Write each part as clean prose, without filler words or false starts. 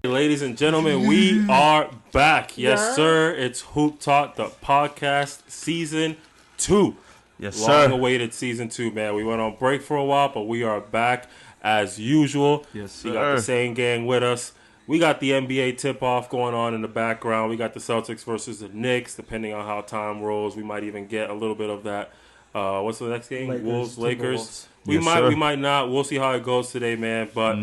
Ladies and gentlemen, we are back. Yes, sir. It's Hoop Talk, the podcast, season 2. Yes, sir. Long-awaited season 2, man. We went on break for a while, but we are back as usual. Yes, sir. We got the same gang with us. We got the NBA tip-off going on in the background. We got the Celtics versus the Knicks. Depending on how time rolls, we might even get a little bit of that. What's the next game? Wolves, Lakers. We might not. We'll see how it goes today, man. But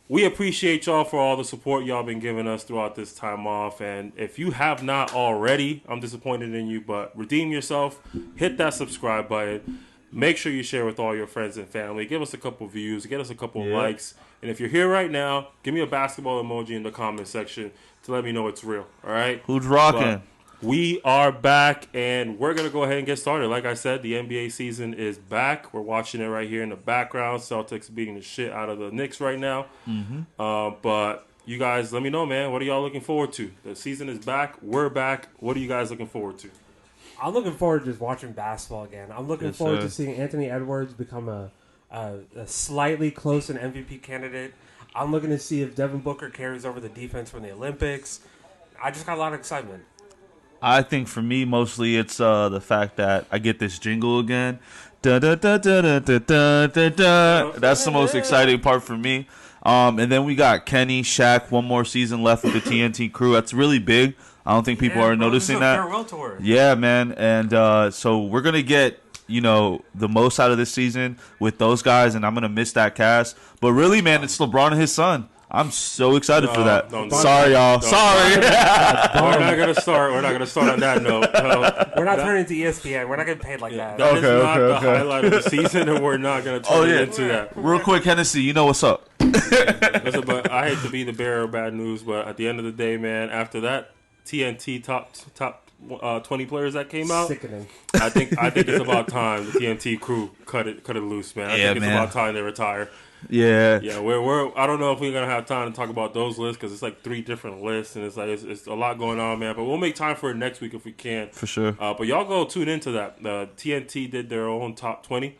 we appreciate y'all for all the support y'all been giving us throughout this time off. And if you have not already, I'm disappointed in you, but redeem yourself. Hit that subscribe button. Make sure you share with all your friends and family. Give us a couple views. Get us a couple likes. And if you're here right now, give me a basketball emoji in the comment section to let me know it's real. All right? Who's rocking? But we are back, and we're going to go ahead and get started. Like I said, the NBA season is back. We're watching it right here in the background. Celtics beating the shit out of the Knicks right now. But you guys, let me know, man. What are y'all looking forward to? The season is back. We're back. What are you guys looking forward to? I'm looking forward to just watching basketball again. I'm looking forward to seeing Anthony Edwards become a slightly close and MVP candidate. I'm looking to see if Devin Booker carries over the defense from the Olympics. I just got a lot of excitement. I think for me, mostly it's the fact that I get this jingle again. Da, da, da, da, da, da, da, da, da. That's the most exciting part for me. And then we got Kenny, Shaq, one more season left with the TNT crew. That's really big. I don't think people are noticing that. Farewell tour. Yeah, man. And so we're going to get, the most out of this season with those guys, and I'm going to miss that cast. But really, man, it's LeBron and his son. I'm so excited for that. Sorry, y'all. Sorry. We're not gonna start. We're not gonna start on that note. We're not turning to ESPN. We're not getting paid like that. That is not the highlight of the season, and we're not gonna turn it into that. Real quick, Hennessy, you know what's up? Listen, but I hate to be the bearer of bad news, but at the end of the day, man, after that TNT top 20 players that came out, Sickening. I think it's about time the TNT crew cut it loose, man. I think it's about time they retire. Yeah. We're. I don't know if we're gonna have time to talk about those lists because it's like 3 different lists and it's a lot going on, man. But we'll make time for it next week if we can. For sure. But y'all go tune into that. TNT did their own top 20.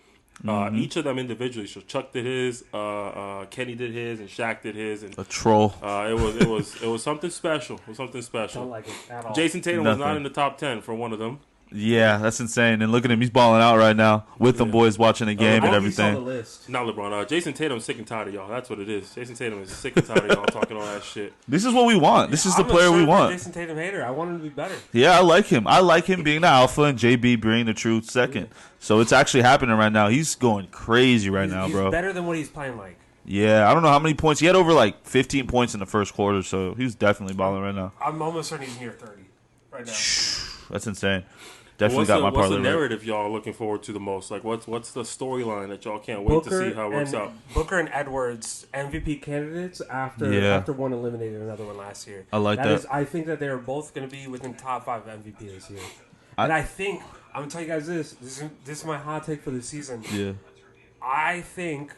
Each of them individually. So Chuck did his, Kenny did his, and Shaq did his. And a troll. It was something special. It was something special. Don't like it at all. Jason Tatum was not in the top 10 for one of them. Yeah, that's insane. And look at him. He's balling out right now with them boys watching the game and everything. Saw the list. Not LeBron. Jason Tatum's sick and tired of y'all. That's what it is. Jason Tatum is sick and tired of y'all talking all that shit. This is what we want. This is the player we want. I'm a Jason Tatum hater. I want him to be better. Yeah, I like him. I like him being the alpha and JB being the true second. So it's actually happening right now. He's going crazy right now, bro. He's better than what he's playing like. Yeah, I don't know how many points. He had over like 15 points in the first quarter, so he's definitely balling right now. I'm almost certain he's near 30 right now. That's insane. Definitely got my parlay. What's the narrative y'all are looking forward to the most? Like, what's the storyline that y'all can't wait to see how it works out? Booker and Edwards, MVP candidates after one eliminated another one last year. I like that. I think that they are both going to be within top 5 MVP this year. And I think, I'm going to tell you guys this is my hot take for the season. Yeah. I think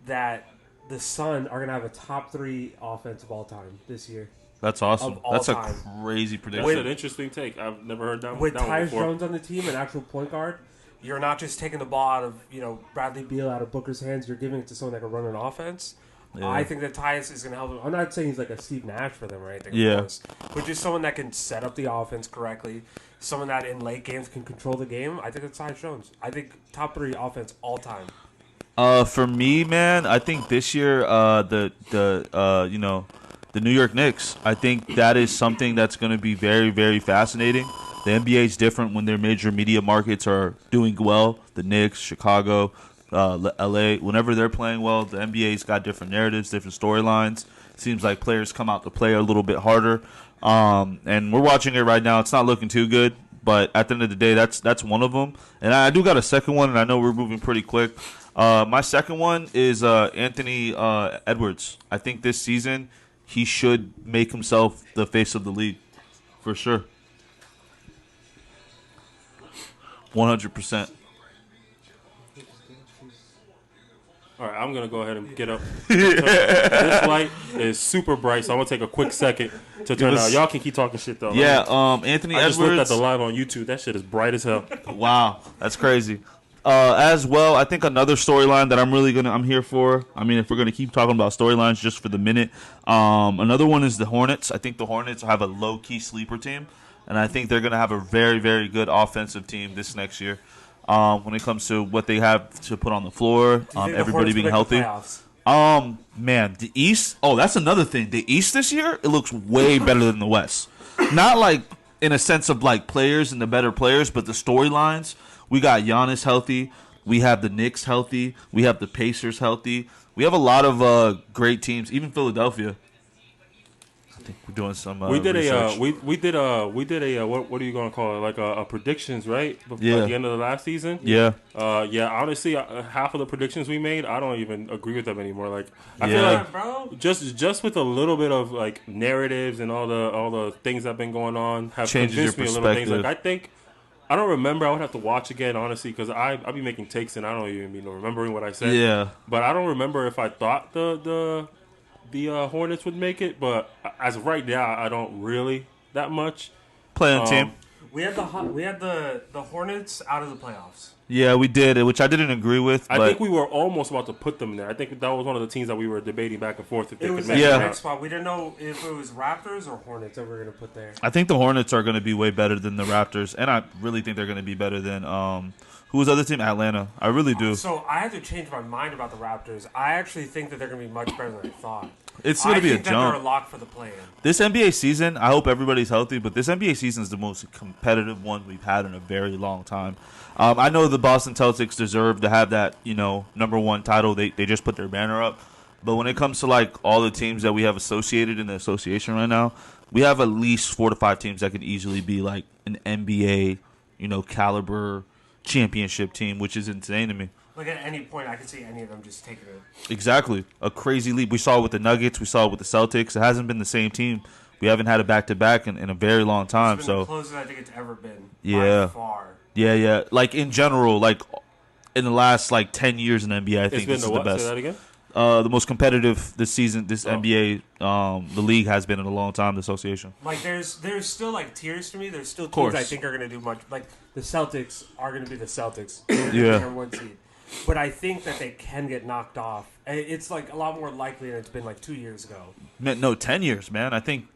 that the Suns are going to have a top 3 offense of all time this year. That's awesome. That's a crazy prediction. That's an interesting take. I've never heard that one. With Tyus Jones on the team, an actual point guard, you're not just taking the ball out of Bradley Beal out of Booker's hands. You're giving it to someone that can run an offense. Yeah. I think that Tyus is going to help them. I'm not saying he's like a Steve Nash for them or anything. Yeah. But just someone that can set up the offense correctly. Someone that in late games can control the game. I think it's Tyus Jones. I think top 3 offense all time. For me, man, I think this year the New York Knicks. I think that is something that's going to be very, very fascinating. The NBA is different when their major media markets are doing well. The Knicks, Chicago, LA, whenever they're playing well, the NBA's got different narratives, different storylines. It seems like players come out to play a little bit harder. And we're watching it right now. It's not looking too good, but at the end of the day, that's one of them. And I do got a second one, and I know we're moving pretty quick. My second one is Anthony Edwards. I think this season he should make himself the face of the league, for sure. 100%. All right, I'm going to go ahead and get up. This light is super bright, so I'm going to take a quick second to turn it out. Y'all can keep talking shit, though. Yeah, Anthony Edwards. I just looked at the live on YouTube. That shit is bright as hell. Wow, that's crazy. As well, I think another storyline that I'm here for. I mean, if we're gonna keep talking about storylines just for the minute, another one is the Hornets. I think the Hornets have a low key sleeper team, and I think they're gonna have a very very good offensive team this next year. When it comes to what they have to put on the floor, everybody being healthy. Man, the East. Oh, that's another thing. The East this year, it looks way better than the West. Not like in a sense of like players and the better players, but the storylines. We got Giannis healthy. We have the Knicks healthy. We have the Pacers healthy. We have a lot of great teams. Even Philadelphia. I think we're doing some. We did research. we did a what are you gonna call it? Like a predictions, right? Yeah. At the end of the last season. Yeah. Yeah. Honestly, half of the predictions we made, I don't even agree with them anymore. Like I feel like bro. just with a little bit of like narratives and all the things that have been going on have Changes convinced your me a little things. perspective. Like I think. I don't remember. I would have to watch again, honestly, because I be making takes and I don't even be remembering what I said. Yeah. But I don't remember if I thought the Hornets would make it. But as of right now, I don't really that much. Playing team. We had the Hornets out of the playoffs. Yeah, we did, which I didn't agree with. I but think we were almost about to put them there. I think that was one of the teams that we were debating back and forth if they It could was make like it. the or next not. spot. We didn't know if it was Raptors or Hornets that we were going to put there. I think the Hornets are going to be way better than the Raptors, and I really think they're going to be better than who was the other team? Atlanta. I really do. So I had to change my mind about the Raptors. I actually think that they're going to be much better than I thought. It's going to be a I think that they're a jump. lock for the play-in. This NBA season, I hope everybody's healthy, but this NBA season is the most competitive one we've had in a very long time. I know the Boston Celtics deserve to have that, number one title. They just put their banner up. But when it comes to like all the teams that we have associated in the association right now, we have at least 4 to 5 teams that can easily be like an NBA, caliber championship team, which is insane to me. Like at any point, I could see any of them just taking it. Exactly. A crazy leap. We saw it with the Nuggets. We saw it with the Celtics. It hasn't been the same team. We haven't had a back-to-back in a very long time. It's been so the closest I think it's ever been. Yeah. By far. Yeah. Like in general, like in the last like 10 years in NBA, I think this is the best. Say that again? The most competitive this season, this NBA, the league has been in a long time. The association. Like there's still like tiers to me. There's still teams course. I think are going to do much. Like the Celtics are going to be the Celtics. Yeah. Number one seed. But I think that they can get knocked off. It's like a lot more likely than it's been like 2 years ago. Man, no, 10 years, man. I think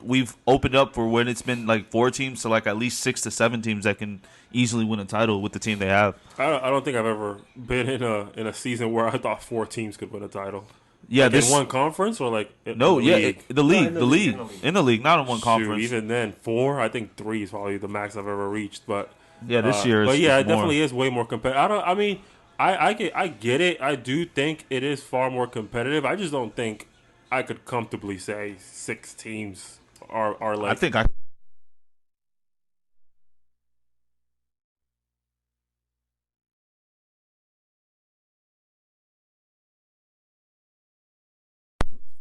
we've opened up for when it's been like 4 teams to like at least 6 to 7 teams that can easily win a title with the team they have. I don't think I've ever been in a season where I thought 4 teams could win a title. Yeah, like in one conference or like the league? In the league, not in one conference. Even then, 4. I think 3 is probably the max I've ever reached. But yeah, this year. But yeah, it more. definitely is way more competitive. I get it. I do think it is far more competitive. I just don't think I could comfortably say 6 teams are like. I think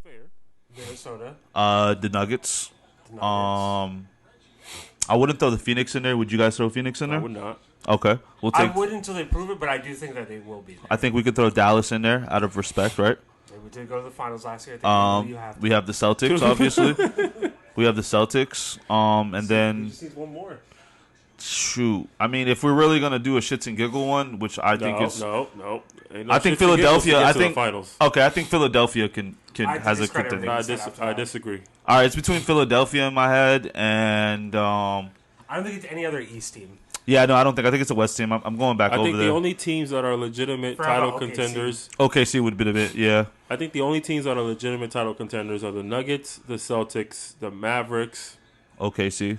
fair. Minnesota. The Nuggets. I wouldn't throw the Phoenix in there. Would you guys throw Phoenix in there? I would not. Okay, we'll take. I wouldn't until they prove it, but I do think that they will be there. I think we could throw Dallas in there out of respect, right? We did go to the finals last year. I think you have to. We have the Celtics, obviously. We have the Celtics, and then just need one more. shoot. I mean, if we're really gonna do a shits and giggle one, which I think is no. Ain't no I think shit to giggles to Philadelphia. get I to the think finals. okay. I think Philadelphia can I has a discredit contender. everything. I disagree. All right, it's between Philadelphia in my head and I don't think it's any other East team. yeah, no, I don't think. I think it's a West team. I'm going back I over think there. the only teams that are legitimate For title OKC. contenders. OKC would be a bit. Yeah, I think the only teams that are legitimate title contenders are the Nuggets, the Celtics, the Mavericks. OKC.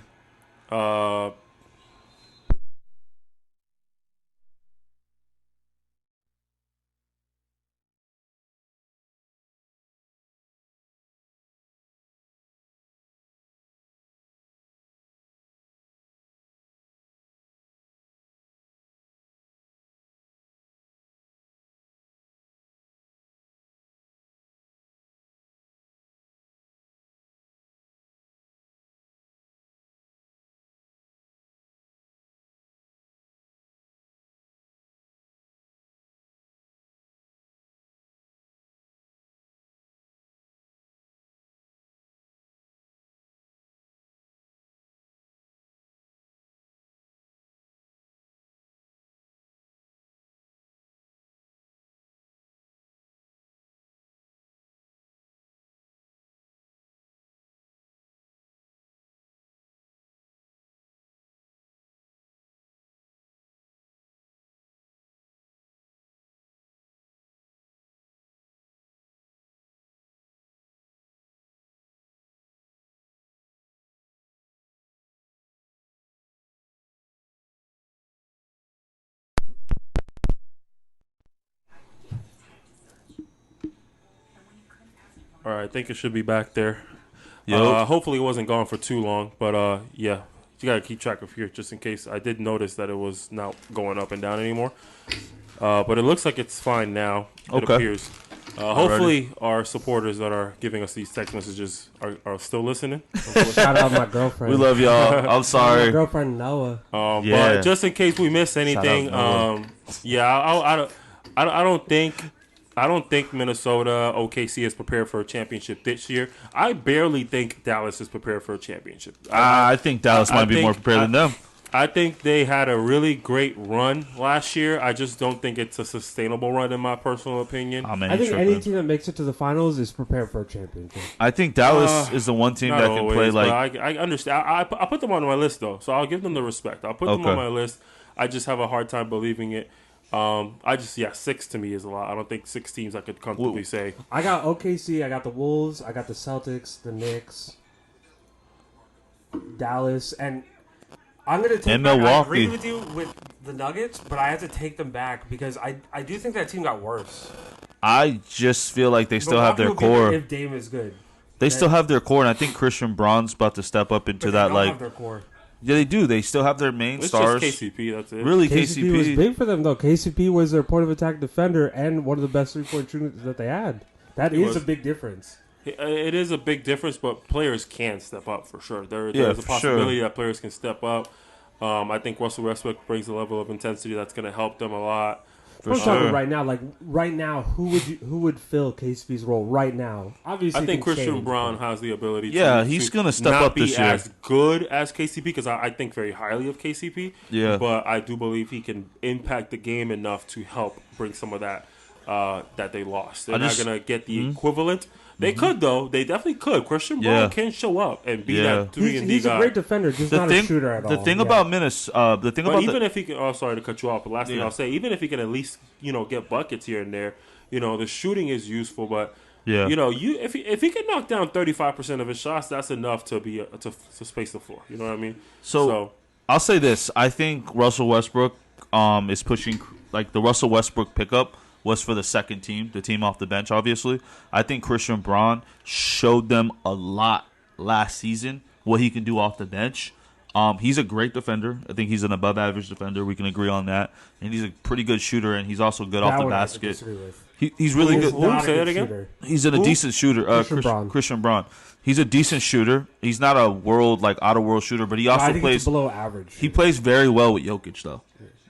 right, I think it should be back there. Yo. Hopefully it wasn't gone for too long, but yeah, you gotta keep track of here just in case. I did notice that it was not going up and down anymore, but it looks like it's fine now. It appears. Hopefully our supporters that are giving us these text messages are still listening. Shout out my girlfriend. We love y'all. I'm sorry. My girlfriend Noah. But just in case we miss anything, yeah, I don't think Minnesota OKC is prepared for a championship this year. I barely think Dallas is prepared for a championship. I think Dallas might be more prepared than them. I think they had a really great run last year. I just don't think it's a sustainable run, in my personal opinion. I think any team that makes it to the finals is prepared for a championship. I think Dallas is the one team that can play like. I understand. I put them on my list though, so I'll give them the respect. I'll put them on my list. I just have a hard time believing it. 6 to me is a lot. I don't think 6 teams I could comfortably say. I got OKC, I got the Wolves, I got the Celtics, the Knicks, Dallas, and I'm going to take Milwaukee. I agree with you with the Nuggets, but I have to take them back because I do think that team got worse. I just feel like they still have their core. If Dame is good. They still have their core, and I think Christian Braun's about to step up into that. Like, have their core. Yeah, they do. They still have their main stars. Just KCP, that's it. Really, KCP was big for them, though. KCP was their point of attack defender and one of the best 3-point shooters that they had. That is a big difference. It is a big difference, but players can step up for sure. There's a possibility that players can step up. I think Russell Westbrook brings a level of intensity that's going to help them a lot. I'm talking right now, who would fill KCP's role right now? Obviously, I think Christian Braun has the ability. Yeah, he's going to step up this year. Not be as good as KCP because I think very highly of KCP. Yeah, but I do believe he can impact the game enough to help bring some of that that they lost. They're not going to get the equivalent. They could, though. They definitely could. Christian Braun can show up and be that 3-and-D guy. He's a great defender, just not a shooter at all. The thing about Minnesota, if he can, sorry to cut you off, but last thing I'll say, even if he can at least, get buckets here and there, the shooting is useful, but if he can knock down 35% of his shots, that's enough to be to space the floor. You know what I mean? So I'll say this: I think Russell Westbrook is pushing like the Russell Westbrook pickup was for the second team, the team off the bench, obviously. I think Christian Braun showed them a lot last season, what he can do off the bench. He's a great defender. I think he's an above-average defender. We can agree on that. And he's a pretty good shooter, and he's also good off the basket. He's really good. Say that again? He's a decent shooter. Christian Braun. He's a decent shooter. He's not a out-of-world shooter, but he also plays below average. He plays very well with Jokic, though.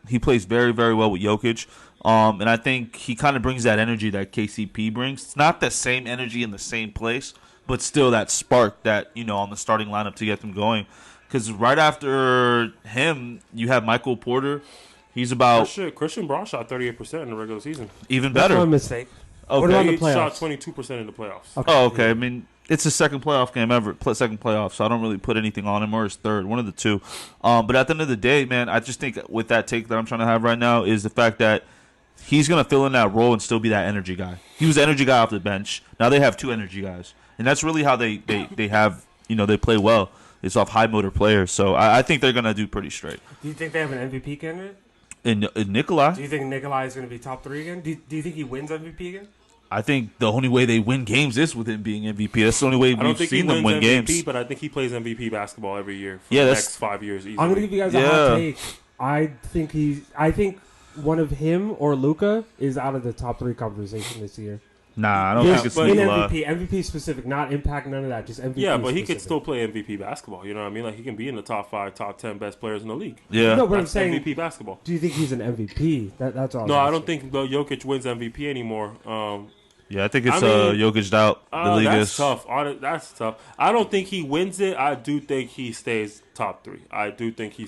He plays very, very well with Jokic. And I think he kind of brings that energy that KCP brings. It's not the same energy in the same place, but still that spark that, on the starting lineup to get them going. Because right after him, you have Michael Porter. He's about... Christian Braun shot 38% in the regular season. Even better. That's my mistake. Okay. What about the playoffs? He shot 22% in the playoffs. Okay. Oh, okay. I mean, it's his second playoff game ever. Second playoff, so I don't really put anything on him, or his third. One of the two. But at the end of the day, man, I just think with that take that I'm trying to have right now is the fact that he's going to fill in that role and still be that energy guy. He was the energy guy off the bench. Now they have 2 energy guys. And that's really how they have, they play well. It's off high motor players. So I think they're going to do pretty straight. Do you think they have an MVP candidate? In Nikolai? Do you think Nikolai is going to be top 3 again? Do you think he wins MVP again? I think the only way they win games is with him being MVP. That's the only way we've seen them win MVP, games. But I think he plays MVP basketball every year for the next 5 years easily. I'm going to give you guys a hot take. I think one of him or Luka is out of the top 3 conversation this year. Nah, I don't think it's Nikola. MVP specific, not impact, none of that, just MVP. Yeah, but he specific. could still play MVP basketball. You know what I mean? Like he can be in the top 5, top 10 best players in the league. Yeah, no, but I'm saying MVP basketball. Do you think he's an MVP? That's all. No, I don't think Jokic wins MVP anymore. Yeah, I think it's Jokic'd out. The league that's is tough. That's tough. I don't think he wins it. I do think he stays top 3. I think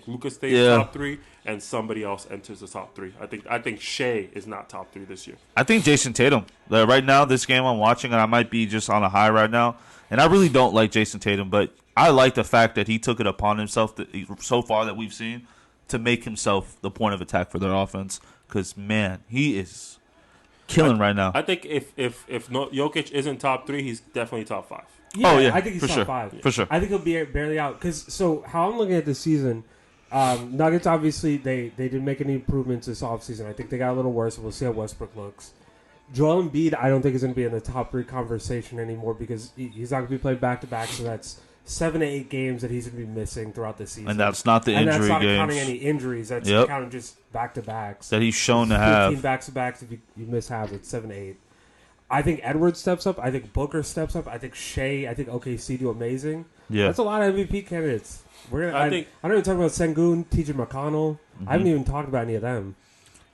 Luka stays top 3, and somebody else enters the top 3. I think Shea is not top 3 this year. I think Jason Tatum. Right now, this game I'm watching, and I might be just on a high right now, and I really don't like Jason Tatum, but I like the fact that he took it upon himself so far that we've seen to make himself the point of attack for their offense. Because, man, he is killing right now. I think if Jokic isn't top 3, he's definitely top 5. Yeah, I think he's top 5. For sure. I think he'll be barely out. So how I'm looking at this season, Nuggets, obviously, they didn't make any improvements this offseason. I think they got a little worse. We'll see how Westbrook looks. Joel Embiid, I don't think is going to be in the top 3 conversation anymore because he's not going to be playing back-to-back, so that's 7 to 8 games that he's going to be missing throughout the season. And that's not the injury games. And that's not counting any injuries. That's counting just back-to-backs. That he's shown to have. 15 back-to-backs if you miss half, it's 7 to 8. I think Edwards steps up. I think Booker steps up. I think Shea, I think OKC do amazing. Yeah. That's a lot of MVP candidates. I don't even talk about Sengun, TJ McConnell. I haven't even talked about any of them.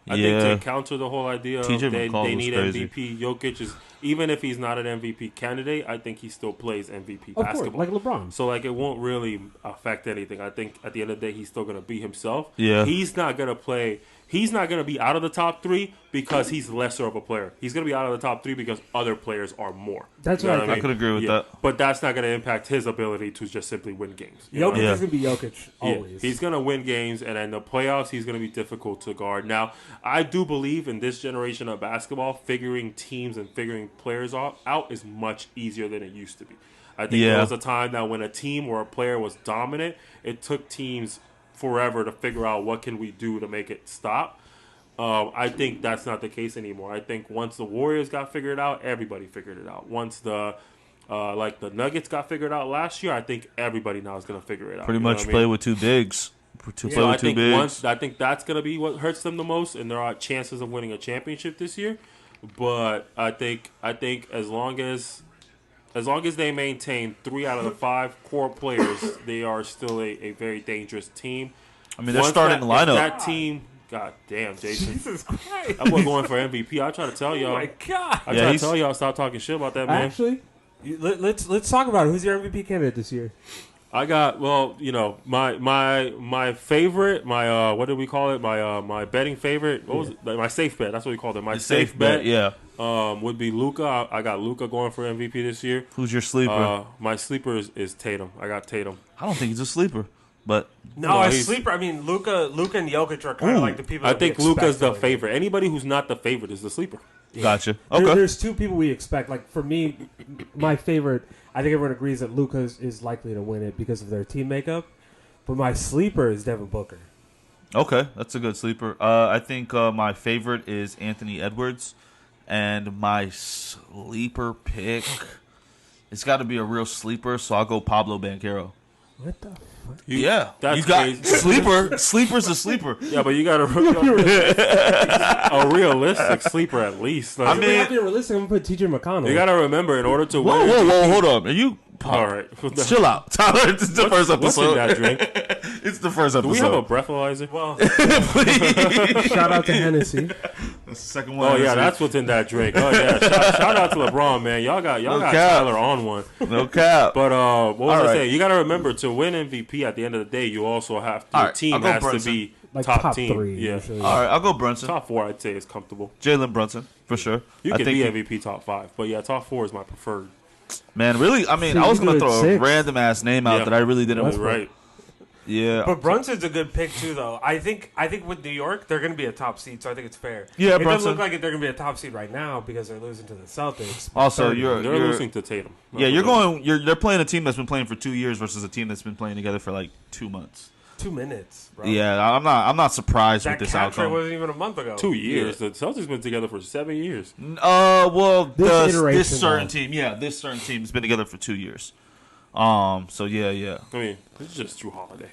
I think to counter the whole idea of they need crazy. MVP, Jokic is, even if he's not an MVP candidate, I think he still plays MVP basketball. Like LeBron. So, it won't really affect anything. I think at the end of the day, he's still going to be himself. Yeah. He's not going to play. He's not going to be out of the top 3 because he's lesser of a player. He's going to be out of the top 3 because other players are more. That's right. I mean? I could agree with that. But that's not going to impact his ability to just simply win games. Jokic is going to be Jokic always. Yeah. He's going to win games, and in the playoffs, he's going to be difficult to guard. Now, I do believe in this generation of basketball, figuring teams and figuring players out is much easier than it used to be. I think there was a time that when a team or a player was dominant, it took teams forever to figure out what can we do to make it stop. I think that's not the case anymore. I think once the Warriors got figured out, everybody figured it out. Once the Nuggets got figured out last year, I think everybody now is going to figure it out. Pretty much play with 2 bigs. I think that's going to be what hurts them the most, and there are chances of winning a championship this year. But I think as long as they maintain 3 out of the 5 core players, they are still a very dangerous team. I mean, they're starting lineup. That team, God damn, Jason. Jesus Christ. I'm going for MVP. I try to tell y'all. Oh, my God. I try to tell y'all stop talking shit about that, man. Actually, let's talk about it. Who's your MVP candidate this year? I got, my favorite, my what did we call it? My betting favorite. What was it? My safe bet. That's what we called it. My safe bet. Yeah. Would be Luka. I got Luka going for MVP this year. Who's your sleeper? My sleeper is Tatum. I got Tatum. I don't think he's a sleeper, but a sleeper. I mean, Luka and Jokic are kind of like the people. I think Luka's the favorite. Anybody who's not the favorite is the sleeper. Yeah. Gotcha. Okay. There's 2 people we expect. Like for me, my favorite. I think everyone agrees that Luka is likely to win it because of their team makeup. But my sleeper is Devin Booker. Okay, that's a good sleeper. I think my favorite is Anthony Edwards. And my sleeper pick, it's got to be a real sleeper, so I'll go Pablo Banchero. What the fuck? That's crazy. Sleeper's a sleeper. Yeah, but you got a realistic sleeper at least. Like, I mean, if you're realistic, I'm going to put TJ McConnell. You got to remember, in order to win. Whoa, hold on. Are you... All right. Chill out. Tyler, it's the first episode. What's in that drink? It's the first episode. Do we have a breathalyzer? Well, shout out to Hennessy. That's the second one. Oh, yeah, that's what's in that drink. Oh, yeah. Shout out to LeBron, man. Y'all got Tyler on one. No cap. But what was I saying? You got to remember, to win MVP at the end of the day, you also have to, your team has to be top team. 3. Yeah. Usually. All right, I'll go Brunson. Top 4, I'd say, is comfortable. Jalen Brunson, for sure. You could be MVP top 5. But, yeah, top 4 is my preferred. Man, really? I mean, I was going to throw a random-ass name out that I really didn't want. Right. Yeah. But Brunson's a good pick, too, though. I think with New York, they're going to be a top seed, so I think it's fair. Yeah, it doesn't look like they're going to be a top seed right now because they're losing to the Celtics. Also, they're losing to Tatum. They're playing a team that's been playing for 2 years versus a team that's been playing together for like 2 months. 2 minutes, bro. Yeah, I'm not surprised with this outcome. That wasn't even a month ago. 2 years. Yeah. The Celtics been together for 7 years. This certain team has been together for 2 years. So yeah. I mean, it's just Drew Holiday.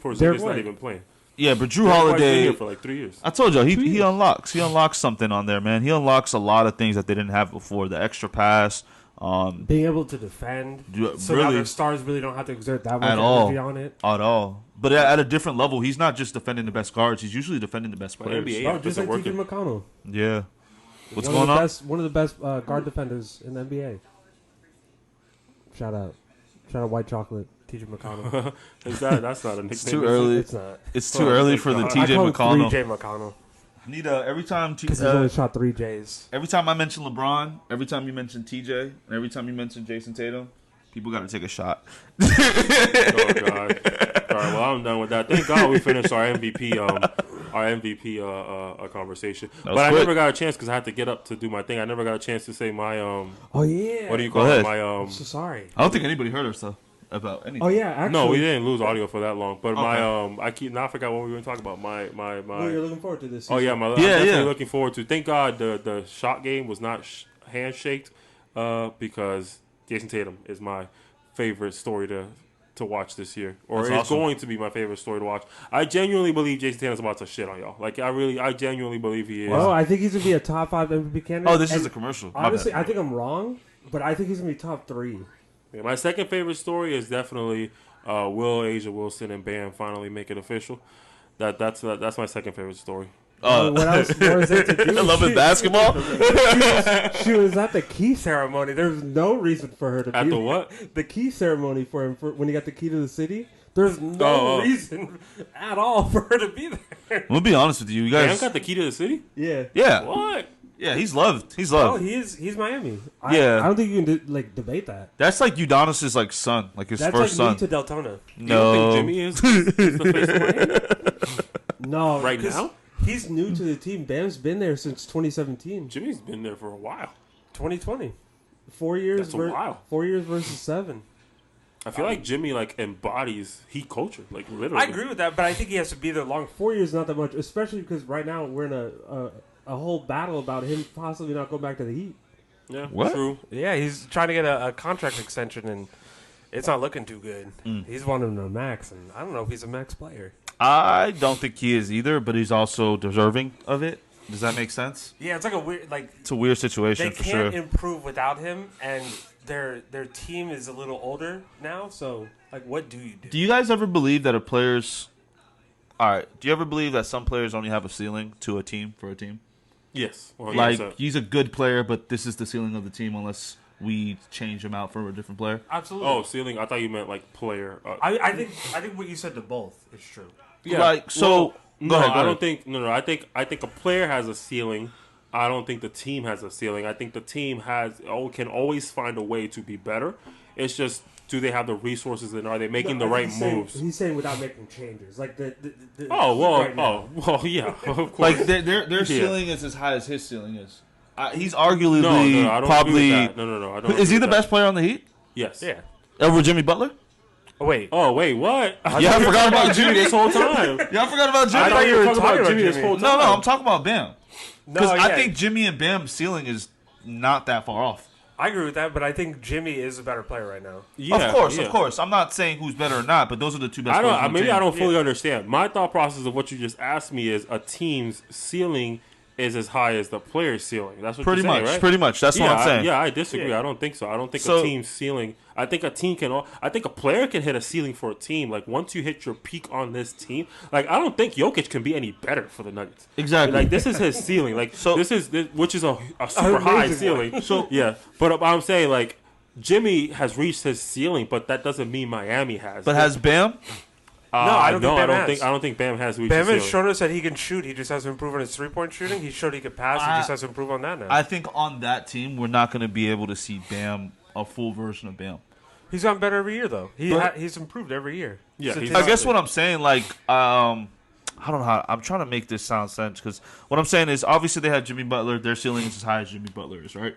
Porzingis not even playing. Yeah, but Drew Holiday been here for like 3 years. I told you he unlocks something on there, man. He unlocks a lot of things that they didn't have before. The extra pass. Being able to defend, so now their stars really don't have to exert that much energy on it at all. But at a different level, he's not just defending the best guards; he's usually defending the best players. Just like TJ McConnell. Yeah, what's going on? One of the best guard defenders in the NBA. Shout out, White Chocolate, TJ McConnell. That's not a nickname. It's too early. It's not. It's too early for the TJ McConnell. 3J McConnell. Need every time because he's only shot 3 J's. Every time I mention LeBron, every time you mention TJ, and every time you mention Jason Tatum, people got to take a shot. Oh God! All right, well I'm done with that. Thank God we finished our MVP conversation. But I never got a chance because I had to get up to do my thing. I never got a chance to say my Oh yeah. What do you call it? I'm so sorry. I don't think anybody heard us though. about anything. Oh yeah, actually. No, we didn't lose audio for that long. But Okay. I forgot what we were talking about. My. Well, you're looking forward to this season. Oh yeah, I'm definitely looking forward to. Thank God the shot game was not handshaked, because Jason Tatum is my favorite story to watch this year, or That's it's awesome. going to be my favorite story to watch. I genuinely believe Jason Tatum's about to shit on y'all. Like I genuinely believe he is. Well, I think he's gonna be a top 5 MVP candidate. Oh, this is a commercial. My Honestly, bad. I think I'm wrong, but I think he's gonna be top 3. Yeah, my second favorite story is definitely Will Asia Wilson and Bam finally make it official. That's my second favorite story. What else more is there to do? I love it basketball. She was at the key ceremony. There's no reason for her to be At the there. what? The key ceremony for him when he got the key to the city. There's no reason at all for her to be there. We'll be honest with you, Bam guys. got the key to the city? Yeah. Yeah, What? yeah, he's loved. He's Oh, loved. he's Miami. Yeah. I don't think you can debate that. That's like Udonis's like son, like his That's first like son. me to Deltona. You No, don't think Jimmy is the face of Miami? No, Right 'cause now? he's new to the team. Bam's been there since 2017, Jimmy's been there for a while. 2020. 4 years. That's a while. 4 years versus 7. I feel like Jimmy embodies Heat culture, like literally. I agree with that, but I think he has to be there long. 4 years, not that much, especially because right now we're in a whole battle about him possibly not going back to the Heat. Yeah, What? true. Yeah, he's trying to get a contract extension, and it's not looking too good. He's wanting a max, and I don't know if he's a max player. I don't think he is either, but he's also deserving of it. Does that make sense? Yeah, it's like a weird It's a weird situation they for can't sure. improve without him, and their team is a little older now. So, what do you do? Do you guys ever believe that all right, do you ever believe that some players only have a ceiling to a team for a team? Yes, 100%. Like, he's a good player, but this is the ceiling of the team unless we change him out for a different player? Absolutely. Oh, ceiling. I thought you meant like player. I think what you said to both is true. Yeah. Like, so... No, Go ahead. I don't think. No. I think a player has a ceiling. I don't think the team has a ceiling. I think the team can always find a way to be better. It's just, do they have the resources and are they making the right moves? He's saying without making changes, like the yeah, of course. Like, their ceiling is as high as his ceiling is. He's arguably no, I don't probably... agree with that. No, I don't. Is he agree the with best player on the Heat? Yes. Yeah. Over Jimmy Butler? Oh, wait. Oh wait, what? Yeah, I forgot about Jimmy this whole time. Yeah, I forgot about Jimmy. I thought you were talking about Jimmy this Jimmy. whole time. No, I'm talking about Bam. Because No, I yeah. think Jimmy and Bam's ceiling is not that far off. I agree with that, but I think Jimmy is a better player right now. Yeah, Of course. I'm not saying who's better or not, but those are the two best I players on don't. the Maybe team. I don't fully understand. My thought process of what you just asked me is a team's ceiling is as high as the player's ceiling. That's what Pretty you're saying, much. right? Pretty much. That's what I'm saying. I disagree. Yeah. I don't think so. I don't think So- a team's ceiling. I think a team can. I think a player can hit a ceiling for a team. Like, once you hit your peak on this team, like, I don't think Jokic can be any better for the Nuggets. Exactly. Like, this is his ceiling. Like, So- which is a super high Amazing ceiling. So yeah, but I'm saying, like, Jimmy has reached his ceiling, but that doesn't mean Miami has. But has Bam? I don't think Bam has. I don't think Bam has reached Bam his has ceiling. shown us that he can shoot. He just has to improve on his 3-point shooting. He showed he could pass. He just has to improve on that now. I think on that team, we're not going to be able to see Bam, a full version of Bam. He's gotten better every year, though. He's improved every year. Yeah, he's- I guess what I'm saying, like, I don't know how. I'm trying to make this sound sense because what I'm saying is obviously they have Jimmy Butler. Their ceiling is as high as Jimmy Butler is, right?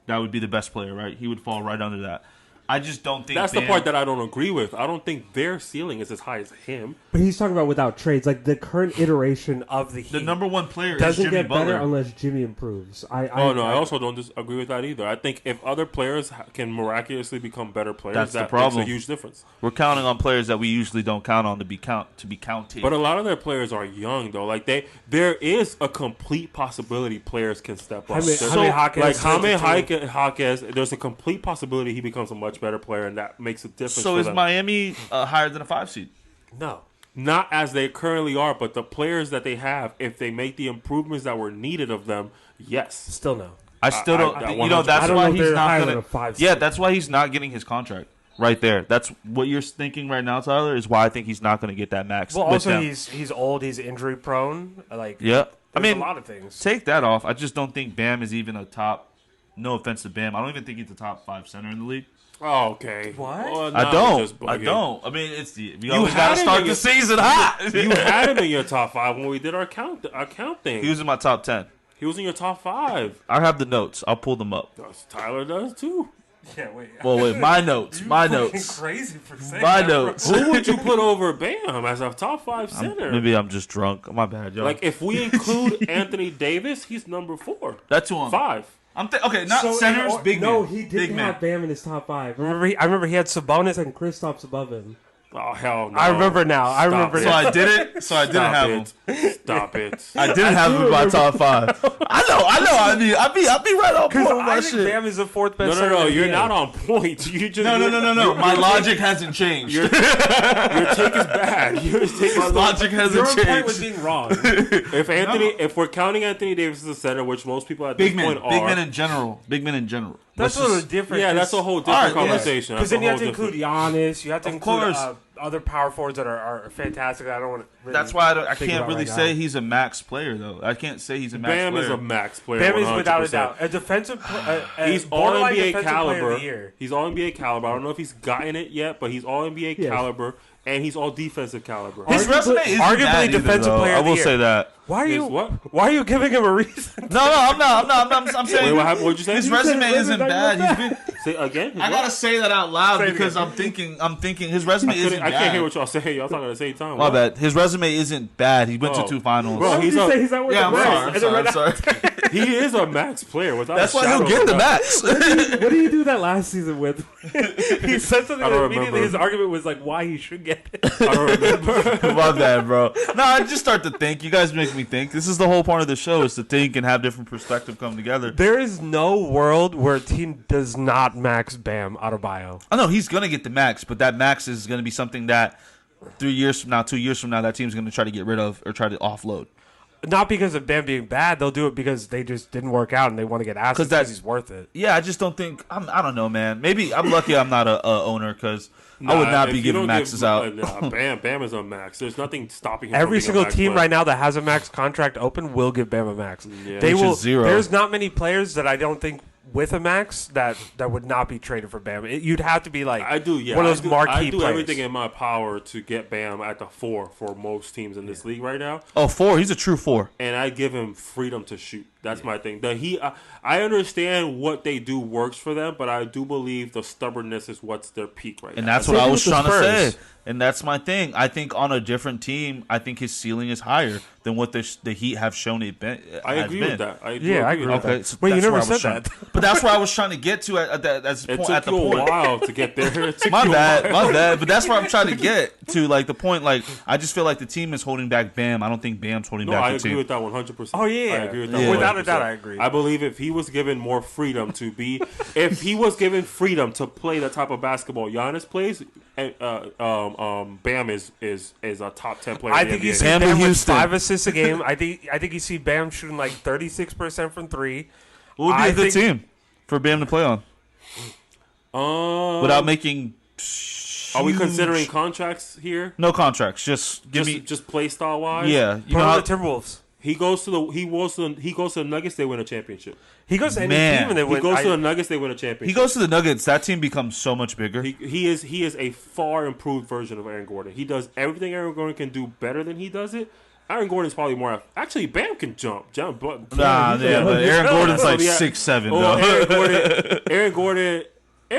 That would be the best player, right? He would fall right under that. I just don't think That's Bam, the part that I don't agree with. I don't think their ceiling is as high as him. But he's talking about without trades. Like, the current iteration of the Heat the number one player is doesn't Jimmy get Butler. better unless Jimmy improves. I also don't disagree with that either. I think if other players can miraculously become better players, That's the that problem. makes a huge difference. We're counting on players that we usually don't count on to be counted. But a lot of their players are young, though. Like, there is a complete possibility players can step up. Jaime Jaquez, there's a complete possibility he becomes a much better player, and that makes a difference. So for is them. Miami higher than a 5 seed? No. Not as they currently are, but the players that they have, if they make the improvements that were needed of them, yes. Still no. I still don't. I You know, 100%. that's I don't why know if he's they're not higher gonna. than a 5 Yeah, seed. that's why he's not getting his contract right there. That's what you're thinking right now, Tyler. Is why I think he's not going to get that max. Well, with also them. he's old. He's injury prone. Like, Yeah, I there's mean, a lot of things. take that off. I just don't think Bam is even a top. No offense to Bam, I don't even think he's a top 5 center in the league. Oh, okay. What? Well, I now don't. you're just I bugging. don't. I mean, it's the we always had got to him start in the your- season hot. You had him in your top 5 when we did our count thing. He was in my top 10. He was in your top 5. I have the notes. I'll pull them up. Tyler does too. Yeah, wait. Well, wait, my notes. Crazy for saying My that, notes. Who would you put over Bam as a top 5 center? Maybe I'm just drunk. My bad, yo. Like, if we include Anthony Davis, he's number 4. That's who I'm. 5. Okay, not centers, big man. No, he didn't have Bam in his top 5. I remember he had Sabonis and Kristaps above him. Oh, hell no. I remember now. I remember. So I didn't have him. Stop it. I didn't have him in my top 5. I know. I be right on point with my I think shit. Bam is the 4th best. No. You're not on point. You just No. My logic hasn't changed. Your take is bad. My logic hasn't changed. Your point was being wrong. If we're counting Anthony Davis as a center, which most people at this point are, big men in general. That's a little different. Yeah, that's a whole different conversation. Because then you have to include Giannis. You have to include other power forwards that are fantastic. I don't want to. Really that's why I can't really say he's a max player, though. I can't say he's a max player. Bam is a max player. Bam 100%. is without a doubt a defensive. He's all NBA caliber. I don't know if he's gotten it yet, but he's all NBA caliber. And he's all defensive caliber. His resume isn't arguably bad defensive either, player I of the will year. say that. Why are you giving him a reason? No, I'm not. I'm saying. Wait, what'd you say? His resume isn't bad. He's been. Say again. I gotta say that out loud because I'm thinking his resume isn't bad. I can't hear what y'all saying. Y'all talking at the same time. My bad. His resume isn't bad. He went to 2 finals. Bro, he's not with I'm sorry. He is a max player. That's why he'll get the max. What did he do that last season with? He said something that immediately remember. his argument was like why he should get it. I don't remember. My bad, bro. No, I just start to think. You guys make me think. This is the whole point of the show is to think and have different perspective come together. There is no world where a team does not max Bam Adebayo. I know he's gonna get the max, but that max is gonna be something that 3 years from now, 2 years from now, that team's gonna try to get rid of or try to offload. Not because of Bam being bad, they'll do it because they just didn't work out and they want to get assets because he's worth it. Yeah, I just don't think. I don't know, man. Maybe I'm lucky I'm not a owner because I would not be giving maxes out. Bam is a max. There's nothing stopping him. Every from single being a max team player. right now that has a max contract open will give Bam a max. Yeah. They Which will. is zero. There's not many players that I don't think with a max that would not be traded for Bam. You'd have to be like I do, yeah. one of those marquee I do players. everything in my power to get Bam at the 4 for most teams in this league right now. Oh, 4. He's a true 4. And I give him freedom to shoot. That's my thing. I understand what they do works for them, but I do believe the stubbornness is what's their peak right now. And that's what I was trying to say. And that's my thing. I think on a different team, I think his ceiling is higher than what the Heat have shown it been. I agree with that. I agree with that. So Wait, you that's never where I was said that. But that's where I was trying to get to at the It point. took you a while to get there. My bad. But that's where I'm trying to get to, like the point. Like I just feel like the team is holding back Bam. I don't think Bam's holding back the team. I agree with that 100%. Oh yeah, I agree with that. Without a 100%. doubt, I agree. I believe if he was given more freedom to be, if he was given freedom to play the type of basketball Giannis plays, and Bam is a top 10 player. I think you see Bam with 5 assists a game. I think you see Bam shooting like 36% from 3. What would be a good team for Bam to play on? Without making. Are we considering contracts here? No contracts. Just play style wise. Yeah, you know the Timberwolves. He goes to the Nuggets. They win a championship. He goes to any team and they win. He goes to the Nuggets. They win a championship. He goes to the Nuggets. That team becomes so much bigger. He is a far improved version of Aaron Gordon. He does everything Aaron Gordon can do better than he does it. Aaron Gordon's probably more. Actually, Bam can jump. But but Aaron Gordon's like 6'7". Though. Aaron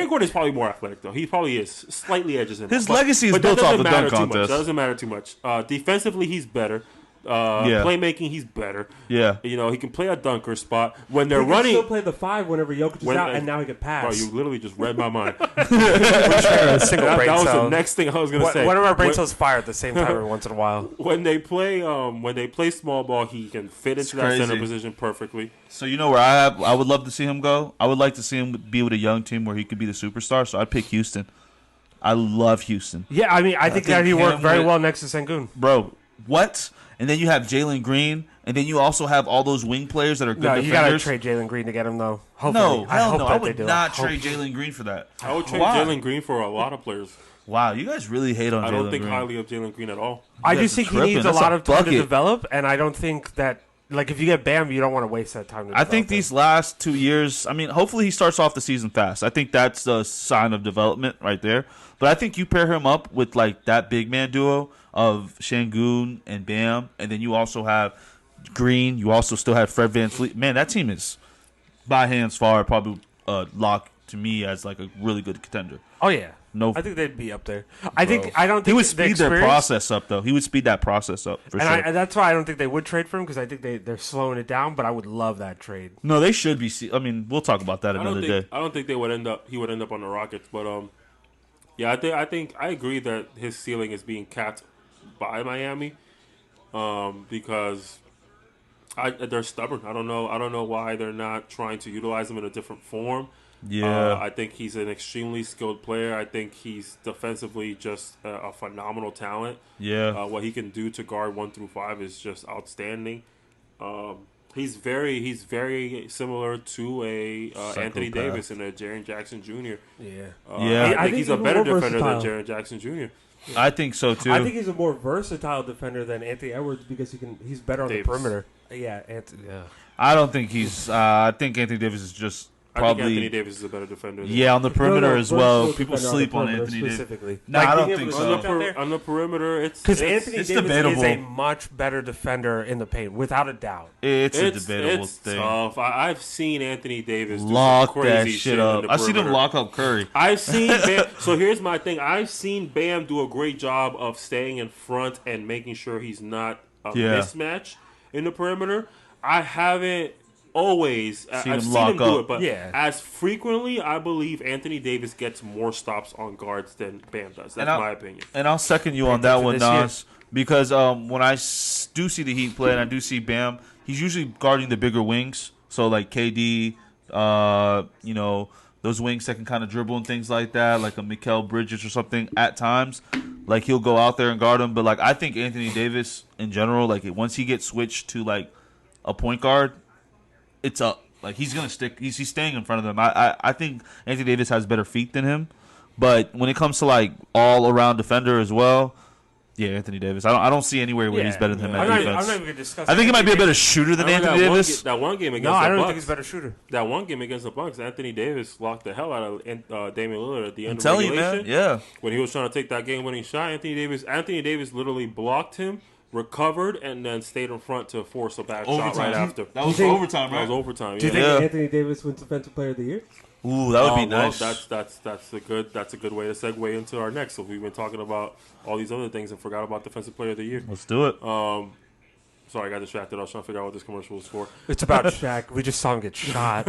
Gordon's probably more athletic though. He probably is slightly edges him. His legacy is built off the dunk contest. That doesn't matter too much. Defensively, he's better. Playmaking, he's better. Yeah, he can play a dunker spot when they're he running. He can still play the 5 whenever Jokic is out, and now he can pass. Bro, you literally just read my mind. That was the next thing I was gonna say. One of our brain cells fire at the same time every once in a while. When they play small ball, he can fit into that center position perfectly. So you know where I would love to see him go. I would like to see him be with a young team where he could be the superstar. So I'd pick Houston. I love Houston. Yeah, I think that he worked very well next to Sengun. Bro, what? And then you have Jalen Green, and then you also have all those wing players that are good defenders. You got to trade Jalen Green to get him, though. Hopefully. No, hell no. I would not trade Jalen Green for that. I would trade Jalen Green for a lot of players. Wow, you guys really hate on Jalen Green. I don't think highly of Jalen Green at all. I just think he needs a lot of time to develop, and I don't think that, like, if you get Bam, you don't want to waste that time to develop. I think these last 2 years, hopefully he starts off the season fast. I think that's the sign of development right there. But I think you pair him up with, like, that big man duo of Sengun and Bam, and then you also have Green. You also still have Fred VanVleet. Man, that team is by hands far probably lock to me as like a really good contender. Oh yeah, No, I think they'd be up there. I don't think he would speed their process up though. He would speed that process up for sure. And that's why I don't think they would trade for him because I think they're slowing it down. But I would love that trade. No, they should be. I mean, we'll talk about that another day. I don't think they would end up. He would end up on the Rockets, but yeah, I agree that his ceiling is being capped by Miami, because they're stubborn. I don't know why they're not trying to utilize him in a different form. Yeah, I think he's an extremely skilled player. I think he's defensively just a phenomenal talent. Yeah, what he can do to guard 1 through 5 is just outstanding. He's very similar to a Anthony Davis and a Jaren Jackson Jr. Yeah. I think he's a better defender than Jaren Jackson Jr. I think so too. I think he's a more versatile defender than Anthony Edwards because he's better on the perimeter. Yeah, Anthony. Yeah. I don't think he's. I think Anthony Davis is just. Probably, I think Anthony Davis is a better defender. On the perimeter as well. People sleep on Anthony Davis. Specifically. No, I don't think so. On the perimeter, because Anthony Davis debatable. is a much better defender in the paint, without a doubt. It's a debatable thing. Tough. I've seen Anthony Davis lock do some crazy that shit up. I've seen him lock up Curry. I've seen Bam. So here's my thing. I've seen Bam do a great job of staying in front and making sure he's not a mismatch in the perimeter. I haven't. I've seen him do it, but as frequently, I believe Anthony Davis gets more stops on guards than Bam does. That's my opinion. And I'll second you on that one, Nas, because when I do see the Heat play and I do see Bam, he's usually guarding the bigger wings. So like KD, those wings that can kind of dribble and things like that, like a Mikal Bridges or something at times. Like he'll go out there and guard him. But like I think Anthony Davis in general, like once he gets switched to like a point guard, it's up. Like he's gonna stick. He's staying in front of them. I think Anthony Davis has better feet than him, but when it comes to like all around defender as well, Anthony Davis. I don't see anywhere where he's better than him at defense. I'm not even gonna discuss. I think he might be a better shooter than Anthony Davis. That one game against the Bucks. I don't think he's a better shooter. That one game against the Bucks, Anthony Davis locked the hell out of Damian Lillard at the end I'm of regulation. telling you, man. Yeah. When he was trying to take that game-winning shot, Anthony Davis literally blocked him, recovered, and then stayed in front to force a back shot right after. That was overtime, right? That was overtime. Do you think Anthony Davis wins Defensive Player of the Year? Ooh, that would be nice. That's a good way to segue into our next. So we've been talking about all these other things and forgot about Defensive Player of the Year. Let's do it. Sorry, I got distracted. I was trying to figure out what this commercial was for. It's about Shaq. We just saw him get shot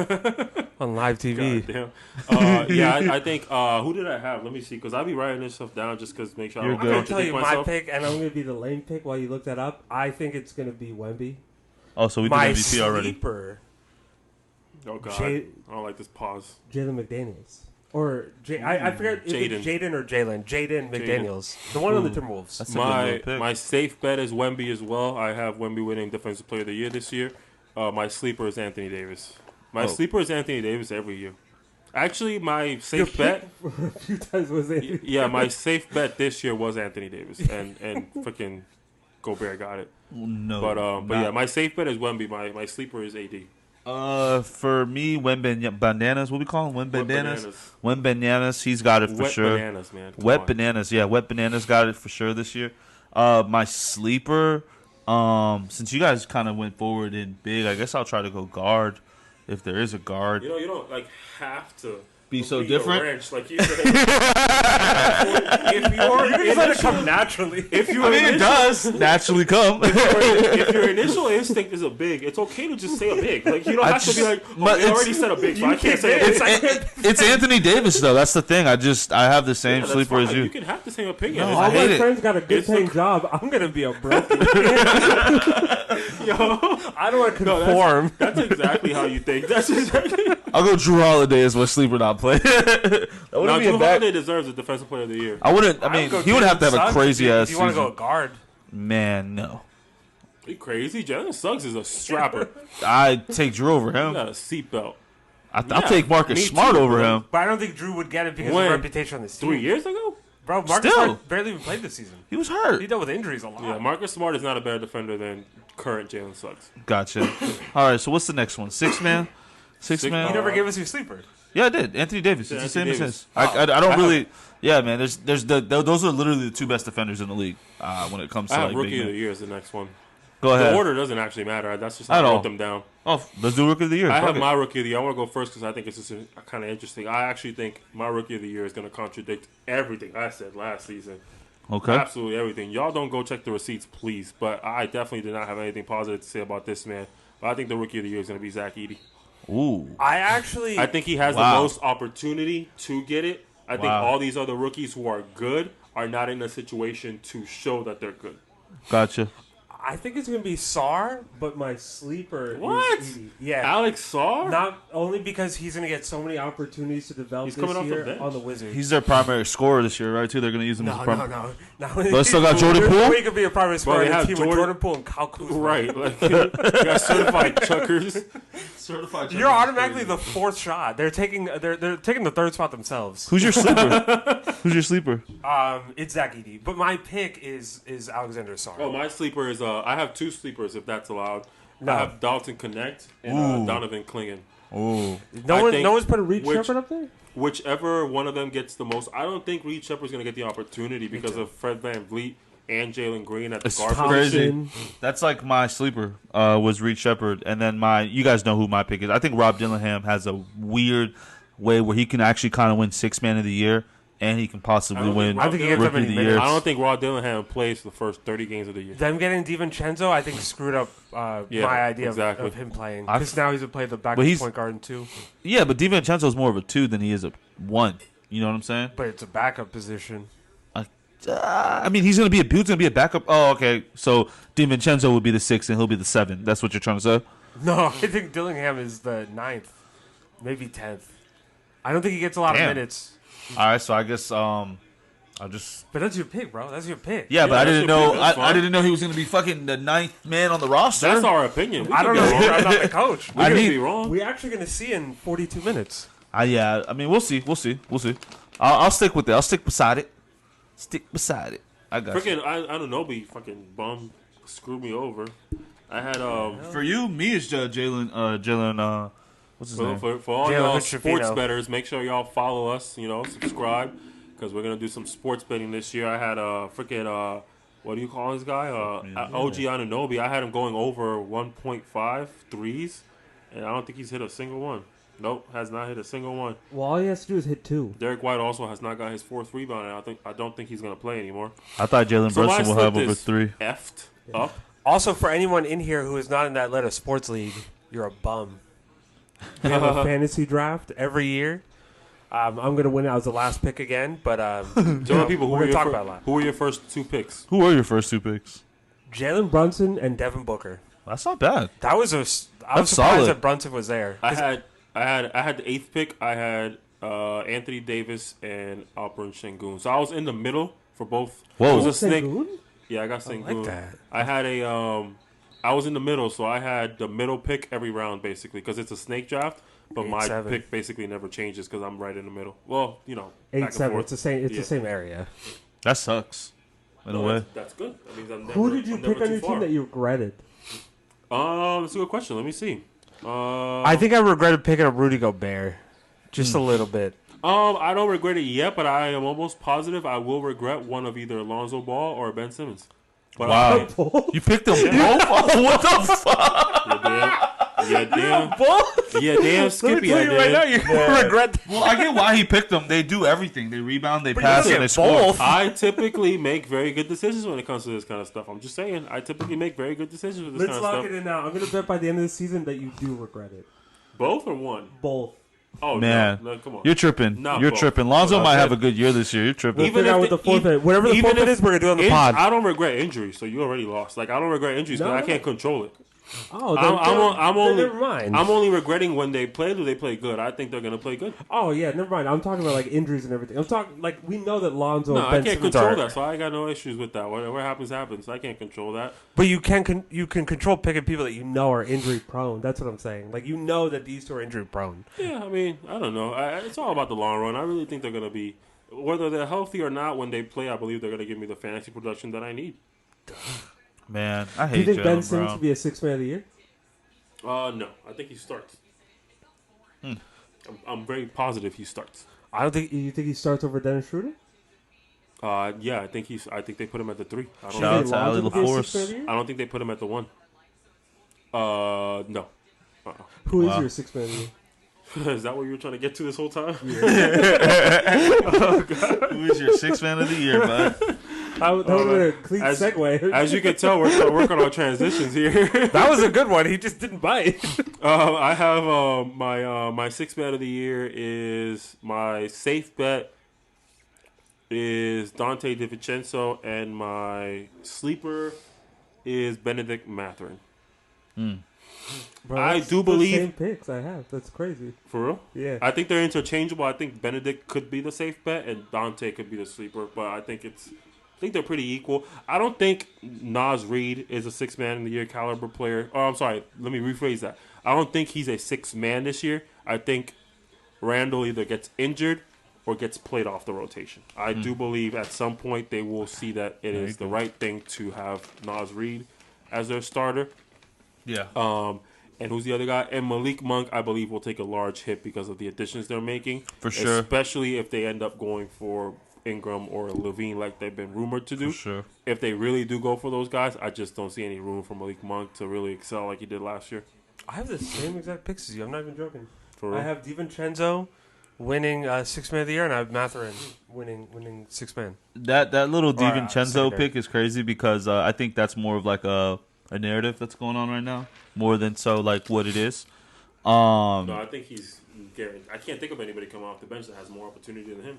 on live TV. I think who did I have? Let me see, because I'll be writing this stuff down just because make sure I don't I'm going to tell you myself. my pick, and I'm going to be the lame pick while you look that up. I think it's going to be Wemby. Oh, so we did MVP already. Sleeper. Oh, God. I don't like this pause. Jalen McDaniels. Or, I forget if it's Jaden or Jalen. Jaden McDaniels. The one on the Timberwolves. That's a good pick. My safe bet is Wemby as well. I have Wemby winning Defensive Player of the Year this year. My sleeper is Anthony Davis. My sleeper is Anthony Davis every year. Actually, my safe bet a few times was Anthony Davis. My safe bet this year was Anthony Davis, and freaking Gobert got it. No, but my safe bet is Wemby. My sleeper is AD. For me, Bananas. What we call him? Bananas. He's got it for sure. Bananas, man. Wet Bananas. Yeah, Wet Bananas got it for sure this year. My sleeper. Since you guys kind of went forward in big, I guess I'll try to go guard if there is a guard. You don't have to be so different. Wrench, like you said. If you're let it come naturally. It does naturally come. If your initial instinct is a big, it's okay to just say a big. Like you don't have to be like, I already said a big, so I can't say a big. It's Anthony Davis though. That's the thing. I have the same sleeper as you. You can have the same opinion. No, all my friends got a good paying job. I'm gonna be a broke. I don't want to conform. That's exactly how you think. That's exactly. I'll go Drew Holiday as my sleeper not play. Drew Holiday deserves a Defensive Player of the Year. I wouldn't. I mean, he would have to have a crazy ass. If you want to go guard, man, no. Are you crazy? Jalen Suggs is a strapper. I'd take Drew over him. He got a seatbelt. I'll take Marcus Smart over him. But I don't think Drew would get it because of the reputation on this team. 3 years ago? Bro, Marcus Smart barely even played this season. He was hurt. He dealt with injuries a lot. Yeah, Marcus Smart is not a better defender than current Jalen Suggs. Gotcha. All right, so what's the next one? Six man? Six man? You never gave us your sleeper. Yeah, I did. Anthony Davis. It's the same as his. I don't really. Yeah, man. Those are literally the two best defenders in the league when it comes to I have like Rookie big of men. the Year is the next one. Go ahead. The order doesn't actually matter. That's just how I wrote them down. Oh, let's do Rookie of the Year. I have my Rookie of the Year. I want to go first because I think it's just kind of interesting. I actually think my Rookie of the Year is going to contradict everything I said last season. Okay. Absolutely everything. Y'all don't go check the receipts, please. But I definitely did not have anything positive to say about this man. But I think the Rookie of the Year is going to be Zach Edey. Ooh. I think he has the most opportunity to get it. I think all these other rookies who are good are not in a situation to show that they're good. Gotcha. I think it's going to be Sarr, but my sleeper is Edey. Yeah. Alex Sarr? Not only because he's going to get so many opportunities to develop this year on the Wizards. He's their primary scorer this year, right, too? They're going to use him as a primary. No. But they still got Jordan Poole? He could be a primary scorer on a team with Jordan Poole and Kyle Kuzma. Right. Like, you got certified chuckers. You're automatically the fourth shot. They're taking the third spot themselves. Who's your sleeper? It's Zach Edey. But my pick is Alexander Sarr. Oh, my sleeper is I have two sleepers if that's allowed. No. I have Dalton Connect and Donovan Clingan. Ooh. No one's put a Reed Shepherd up there? Whichever one of them gets the most. I don't think Reed Shepherd's going to get the opportunity because of Fred VanVleet and Jalen Green at the guard position. That's like my sleeper was Reed Shepherd. And then you guys know who my pick is. I think Rob Dillingham has a weird way where he can actually kind of win Sixth Man of the Year. And he can possibly win Rookie of the Year. I don't think Rod Dillingham plays the first 30 games of the year. Them getting DiVincenzo, I think, screwed up my idea of him playing. Because now he's going to play the backup point guard in 2. Yeah, but DiVincenzo is more of a 2 than he is a 1. You know what I'm saying? But it's a backup position. I mean, he's going to be a backup. Oh, okay. So DiVincenzo would be the 6 and he'll be the 7. That's what you're trying to say? No, I think Dillingham is the 9th. Maybe 10th. I don't think he gets a lot of minutes. All right, so I guess I'll just. But that's your pick, bro. That's your pick. Yeah, but I didn't know. I didn't know he was going to be fucking the 9th man on the roster. That's our opinion. I don't know. I'm not the coach. We could be wrong. We're actually going to see in 42 minutes. Yeah. I mean, we'll see. I'll stick with it. I'll stick beside it. I got. Freaking, I don't know, but you fucking bum screwed me over. I had for you, me is Jalen. What's his name? For all y'all sports bettors, make sure y'all follow us. Subscribe because we're gonna do some sports betting this year. I had what do you call this guy? OG Anunoby. I had him going over 1.5 threes, and I don't think he's hit a single one. Nope, has not hit a single one. Well, all he has to do is hit 2. Derek White also has not got his 4th rebound, and I don't think he's gonna play anymore. I thought Jalen Brunson will have over 3. Effed up. Also, for anyone in here who is not in that Atlanta Sports League, you're a bum. We have a fantasy draft every year. I'm going to win it as the last pick again, but people, we're going to talk about a lot. Who were your first 2 picks? Who were your first 2 picks? Jalen Brunson and Devin Booker. That's not bad. I was surprised solid. that Brunson was there. I had the 8th pick. I had Anthony Davis and Alperen Sengun. So I was in the middle for both. Whoa, it was a snake. Sengun? Yeah, I got Sengun. I like that. I had I was in the middle, so I had the middle pick every round, basically, because it's a snake draft. But my pick basically never changes because I'm right in the middle. Well, 8-7. It's the same. It's the same area. That sucks. In a way. That's good. That means I'm never. Who did you pick on your team that you regretted? That's a good question. Let me see. I think I regretted picking up Rudy Gobert, just a little bit. I don't regret it yet, but I am almost positive I will regret one of either Alonzo Ball or Ben Simmons. But wow. You picked them both? What the fuck? Yeah, damn, Skippy, I did. Right now, you regret that. Well, I get why he picked them. They do everything. They rebound, they pass, and they score. I typically make very good decisions when it comes to this kind of stuff. I'm just saying, I typically make very good decisions with this kind of stuff. Let's lock it in now. I'm going to bet by the end of the season that you do regret it. Both or one? Both. Oh, man. No, come on. You're tripping. You're tripping. Lonzo might have a good year this year. You're tripping. Even with the forfeit. Whatever the forfeit is, we're going to do it on the pod. I don't regret injuries, so you already lost. Like, I don't regret injuries because I can't control it. Oh, never mind. I'm only regretting when they play. Do they play good? I think they're going to play good. Oh yeah, never mind. I'm talking about like injuries and everything. I'm talking like we know that Lonzo. No, and Ben I can't Simmons control that, so I got no issues with that. Whatever happens, happens. I can't control that. But you can control picking people that you know are injury prone. That's what I'm saying. Like you know that these two are injury prone. Yeah, I mean, I don't know. It's all about the long run. I really think they're going to be, whether they're healthy or not, when they play. I believe they're going to give me the fantasy production that I need. Man, I hate. Do you think Ben Simmons to be a sixth man of the year? No, I think he starts. I'm very positive he starts. I don't think you think he starts over Dennis Schroeder. Yeah, I think they put him at the 3. Shout out to Ali LaForce. I don't think they put him at the 1. No. Who is your 6th man of the year? Is that what you were trying to get to this whole time? Yeah. Who is your 6th man of the year, bud? That would have been a clean segue. As you can tell, we're trying to work on our transitions here. That was a good one. He just didn't bite. I have my 6th man of the year is my safe bet is Dante DiVincenzo, and my sleeper is Benedict Mathurin. Bro, I do believe the same picks I have. That's crazy. For real? Yeah. I think they're interchangeable. I think Benedict could be the safe bet and Dante could be the sleeper, but I think they're pretty equal. I don't think Naz Reid is a 6th man in the year caliber player. Oh, I'm sorry. Let me rephrase that. I don't think he's a 6th man this year. I think Randall either gets injured or gets played off the rotation. I do believe at some point they will see that it is the right thing to have Naz Reid as their starter. Yeah. And who's the other guy? And Malik Monk, I believe, will take a large hit because of the additions they're making. For sure. Especially if they end up going for Ingram or Levine like they've been rumored to do. For sure. If they really do go for those guys, I just don't see any room for Malik Monk to really excel like he did last year. I have the same exact picks as you. I'm not even joking. For real? I have DiVincenzo winning 6th man of the year, and I have Mathurin winning 6th man. That little DiVincenzo pick is crazy because I think that's more of like a narrative that's going on right now, more than so like what it is. No, I think he's guaranteed. I can't think of anybody coming off the bench that has more opportunity than him.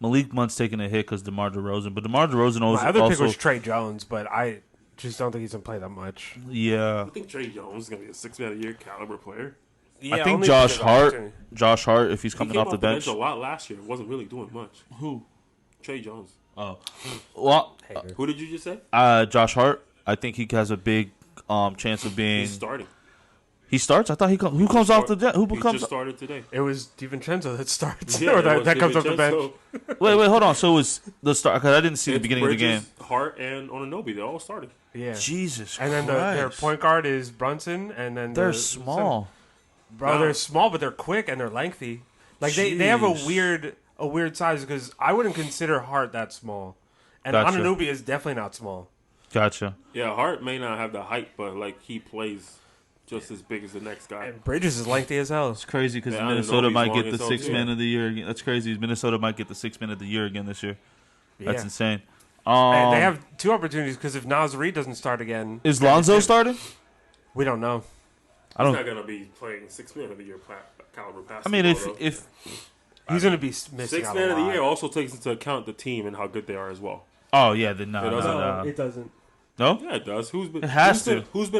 Malik Monk's taking a hit because DeMar DeRozan, but DeMar DeRozan also. My other pick was Trey Jones, but I just don't think he's gonna play that much. Yeah, I think Trey Jones is gonna be a 6th man of the year caliber player. Yeah, I think Josh Hart, if he's coming off the bench, a lot last year, wasn't really doing much. Who? Trey Jones. Oh, well, who did you just say? Josh Hart. I think he has a big chance of being. He's starting. He starts. I thought who comes off the bench? Who becomes? He just started today. It was DiVincenzo that starts, yeah, or that comes off the bench. Wait, hold on. So it was the start because I didn't see the beginning Bridges, of the game. Hart and Anunoby, they all started. Yeah, Jesus. And then their point guard is Brunson, and then they're small. Bro, they're small, but they're quick and they're lengthy. Like they have a weird size because I wouldn't consider Hart that small, and Anunoby is definitely not small. Gotcha. Yeah, Hart may not have the height, but like he plays just as big as the next guy. And Bridges is lengthy as hell. It's crazy because Minnesota might get the 6th man of the year again. That's crazy. Minnesota might get the 6th man of the year again this year. That's insane. And they have 2 opportunities because if Naz Reid doesn't start again, is Lonzo starting? We don't know. He's not going to be playing 6th man of the year caliber pass. I mean, if he's going to be missing 6th man of the year also takes into account the team and how good they are as well. Oh yeah, no, it doesn't. No? Yeah, it does. Who's been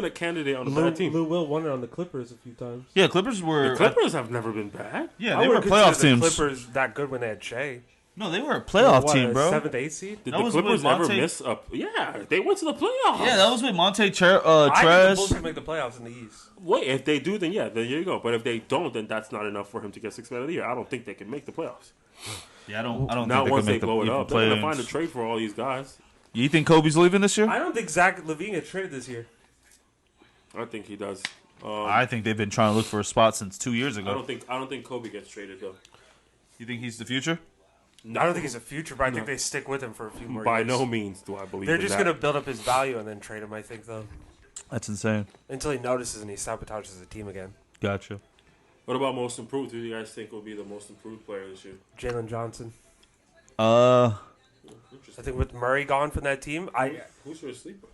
a candidate on the bad team? Lou Will won it on the Clippers a few times. Yeah, Clippers were. The Clippers have never been bad. Yeah, they were playoff teams. The Clippers that good when they had Shea. No, they were a playoff team, bro. 7th, 8th seed. Did the Clippers ever miss up? Yeah, they went to the playoffs. Yeah, that was with Monte I think the Trez. Bulls can make the playoffs in the East. Wait, if they do, then there you go. But if they don't, then that's not enough for him to get 6th man of the year. I don't think they can make the playoffs. Yeah, I don't. Not think once they they blow it up. They're gonna find a trade for all these guys. You think Kobe's leaving this year? I don't think Zach LaVine gets traded this year. I think he does. I think they've been trying to look for a spot since 2 years ago. I don't think Kobe gets traded though. You think he's the future? No. I don't think he's a future, but I think they stick with him for a few more years. By no means do I believe They're just going to build up his value and then trade him, I think, though. That's insane. Until he notices and he sabotages the team again. Gotcha. What about most improved? Who do you guys think will be the most improved player this year? Jalen Johnson. I think with Murray gone from that team, who's your sleeper?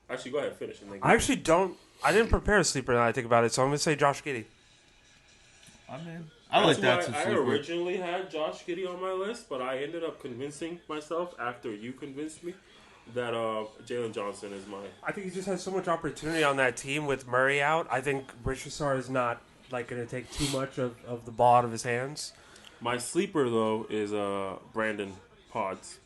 Actually, go ahead, finish. I actually don't. I didn't prepare a sleeper now I think about it, so I'm going to say Josh Giddey. I like that. I originally had Josh Giddey on my list, but I ended up convincing myself after you convinced me that Jalen Johnson is mine. I think he just has so much opportunity on that team with Murray out. I think Richardson is not going to take too much of the ball out of his hands. My sleeper though is Brandon Pods.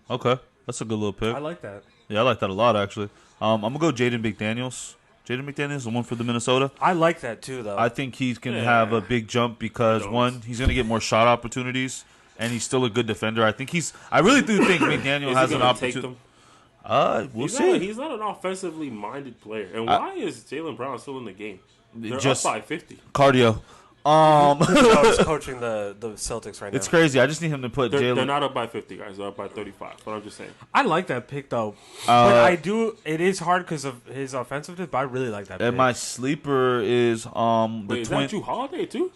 Okay, that's a good little pick. I like that. Yeah, I like that a lot actually. I'm gonna go Jaden McDaniels. Jaden McDaniels, the one for the Minnesota. I like that too, though. I think he's going to have a big jump because, one, he's going to get more shot opportunities, and he's still a good defender. I really do think McDaniel has an opportunity. We'll see. He's not an offensively minded player. And why is Jaylen Brown still in the game? They're just up by 50. Cardio. He's coaching the Celtics right now. It's crazy. I just need him to put Jalen. They're not up by 50, guys. They're up by 35. But I'm just saying. I like that pick though, but I do. It is hard because of his offensiveness, but I really like that. And pick. my sleeper is Wait, is that Drew Holiday too?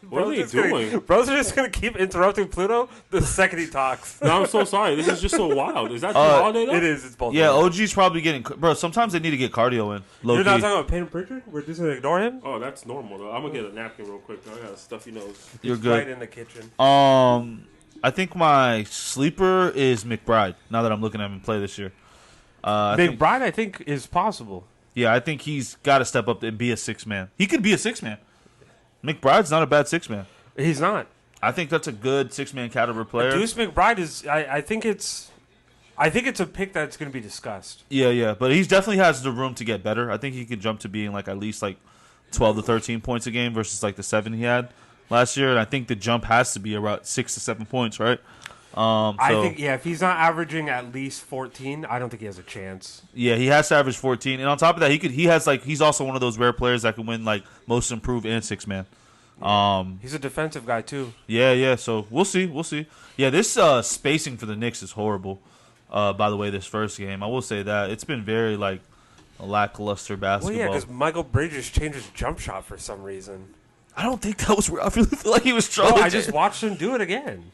What are they doing? Bros are just going to keep interrupting Pluto the second he talks. No, I'm so sorry. This is just so wild. Is that Drew Holiday though? It is. It's both. Yeah, OG's probably getting... Bro, sometimes they need to get cardio in. You're not talking about Payton Pritchard? We're just going to ignore him? Oh, that's normal though. I'm going to get a napkin real quick. I got a stuffy nose. You're good. Right in the kitchen. I think my sleeper is McBride, now that I'm looking at him play this year. McBride, I think, is possible. Yeah, I think he's got to step up and be a six-man. He could be a six-man. McBride's not a bad six-man. He's not. I think that's a good six-man caliber player. Deuce McBride is. I think it's a pick that's going to be discussed. Yeah, but he definitely has the room to get better. I think he could jump to being like at least like 12 to 13 points a game versus like the 7 he had last year. And I think the jump has to be around 6 to 7 points, right? I think if he's not averaging at least 14, I don't think he has a chance. Yeah, he has to average 14, and on top of that, he's also one of those rare players that can win like most improved and six-man. He's a defensive guy too. Yeah. So we'll see. Yeah, this spacing for the Knicks is horrible. By the way, this first game, I will say that it's been very like a lackluster basketball. Well, yeah, because Michael Bridges changed his jump shot for some reason. I don't think that was. I really feel like he was trying. I just watched him do it again.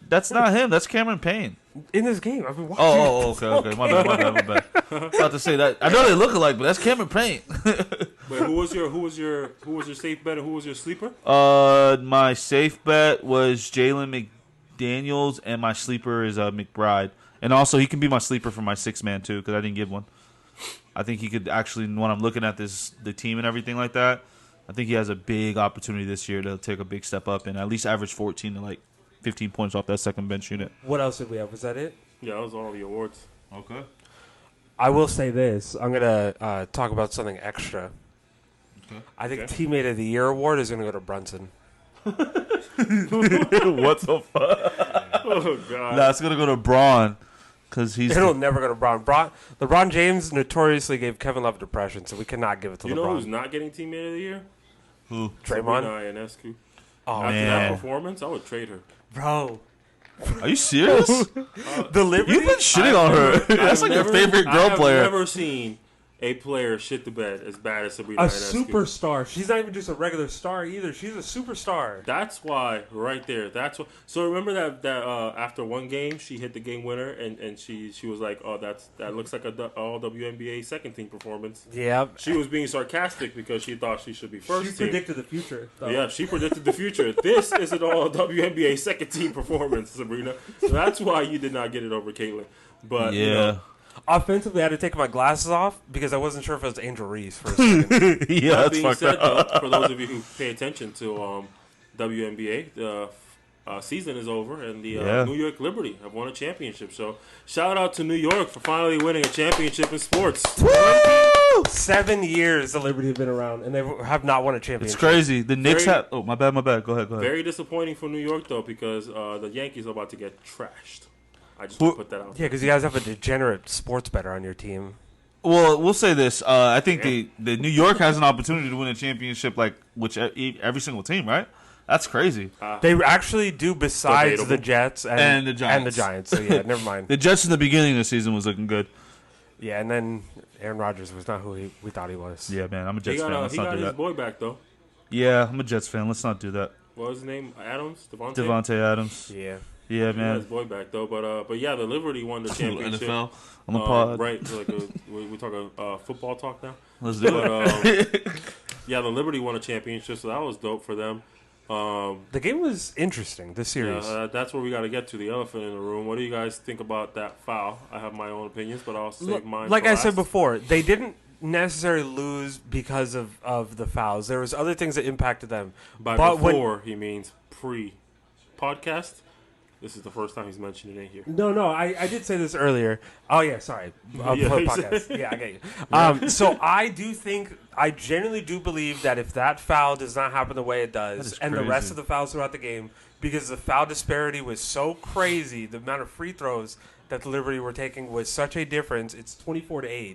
That's not him. That's Cameron Payne. In this game, I've been watching. Okay. My bad. About to say that. I know they look alike, but that's Cameron Payne. Wait, who was your safe bet and who was your sleeper? My safe bet was Jalen McDaniels, and my sleeper is McBride. And also, he can be my sleeper for my six-man too, because I didn't give one. I think he could actually, when I'm looking at the team and everything like that, I think he has a big opportunity this year to take a big step up and at least average 14 to like 15 points off that second bench unit. What else did we have? Was that it? Yeah, that was all the awards. Okay. I will say this. I'm going to talk about something extra. Okay. I think Teammate of the Year award is going to go to Brunson. What the fuck? Oh, God. Nah, it's going to go to Braun. It'll never go to Braun. LeBron James notoriously gave Kevin Love depression, so we cannot give it to LeBron. You know who's not getting Teammate of the Year? Who? Draymond? Ionescu. Oh, After man. that performance, I would trade her. Bro. Are you serious? The Liberty? You've been shitting on her. That's like your favorite girl player. I've never seen a player shit the bed as bad as Sabrina A Ionescu. superstar. She's not even just a regular star either. She's a superstar. That's why, right there. That's what. So remember that after one game, she hit the game winner, and she was like, "Oh, that looks like a all WNBA second team performance." Yeah. She was being sarcastic because she thought she should be first She team. predicted the future. Though. Yeah, she predicted the future. This is an all WNBA second team performance, Sabrina. So that's why you did not get it over Caitlin. But yeah. you know, offensively, I had to take my glasses off because I wasn't sure if it was Angel Reese for a second. Yeah, that that's being fucked said, up. though, for those of you who pay attention to WNBA, the season is over, and the New York Liberty have won a championship. So shout out to New York for finally winning a championship in sports. Woo! 7 years the Liberty have been around, and they have not won a championship. It's crazy. The Knicks have... Oh, my bad. Go ahead. Very disappointing for New York, though, because the Yankees are about to get trashed. I just want to put that out. Yeah, because you guys have a degenerate sports bettor on your team. Well, we'll say this. I think the New York has an opportunity to win a championship like every single team, right? That's crazy. They actually do, besides debatable. the Jets and the Giants. So, yeah, never mind. The Jets in the beginning of the season was looking good. Yeah, and then Aaron Rodgers was not who we thought he was. Yeah, man, I'm a Jets fan. Let's he not got do his that. boy back, though. Yeah, I'm a Jets fan. Let's not do that. What was his name? Adams? Devontae Adams. Yeah. Yeah, He got man. his boy back, though. But yeah, the Liberty won the championship. NFL on the pod. Right. So we talking football talk now. Let's do it. Yeah, the Liberty won a championship, so that was dope for them. The game was interesting, this series. That's where we got to get to, the elephant in the room. What do you guys think about that foul? I have my own opinions, but I'll save mine like for I last. said before, they didn't necessarily lose because of the fouls. There was other things that impacted them. By but before, he means pre-podcast. This is the first time he's mentioned it in here. No, I did say this earlier. Oh, yeah, sorry. Podcast. Yeah, I get you. So I genuinely do believe that if that foul does not happen the way it does, and the rest of the fouls throughout the game, because the foul disparity was so crazy, the amount of free throws that the Liberty were taking was such a difference, it's 24-8.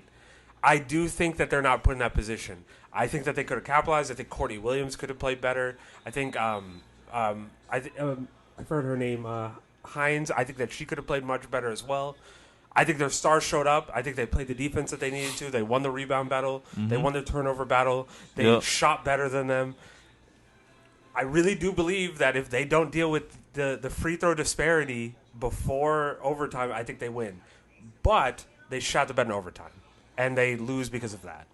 I do think that they're not put in that position. I think that they could have capitalized. I think Courtney Williams could have played better. I think I've heard her name, Hines. I think that she could have played much better as well. I think their stars showed up. I think they played the defense that they needed to. They won the rebound battle. Mm-hmm. They won the turnover battle. They shot better than them. I really do believe that if they don't deal with the free throw disparity before overtime, I think they win. But they shot the better in overtime, and they lose because of that.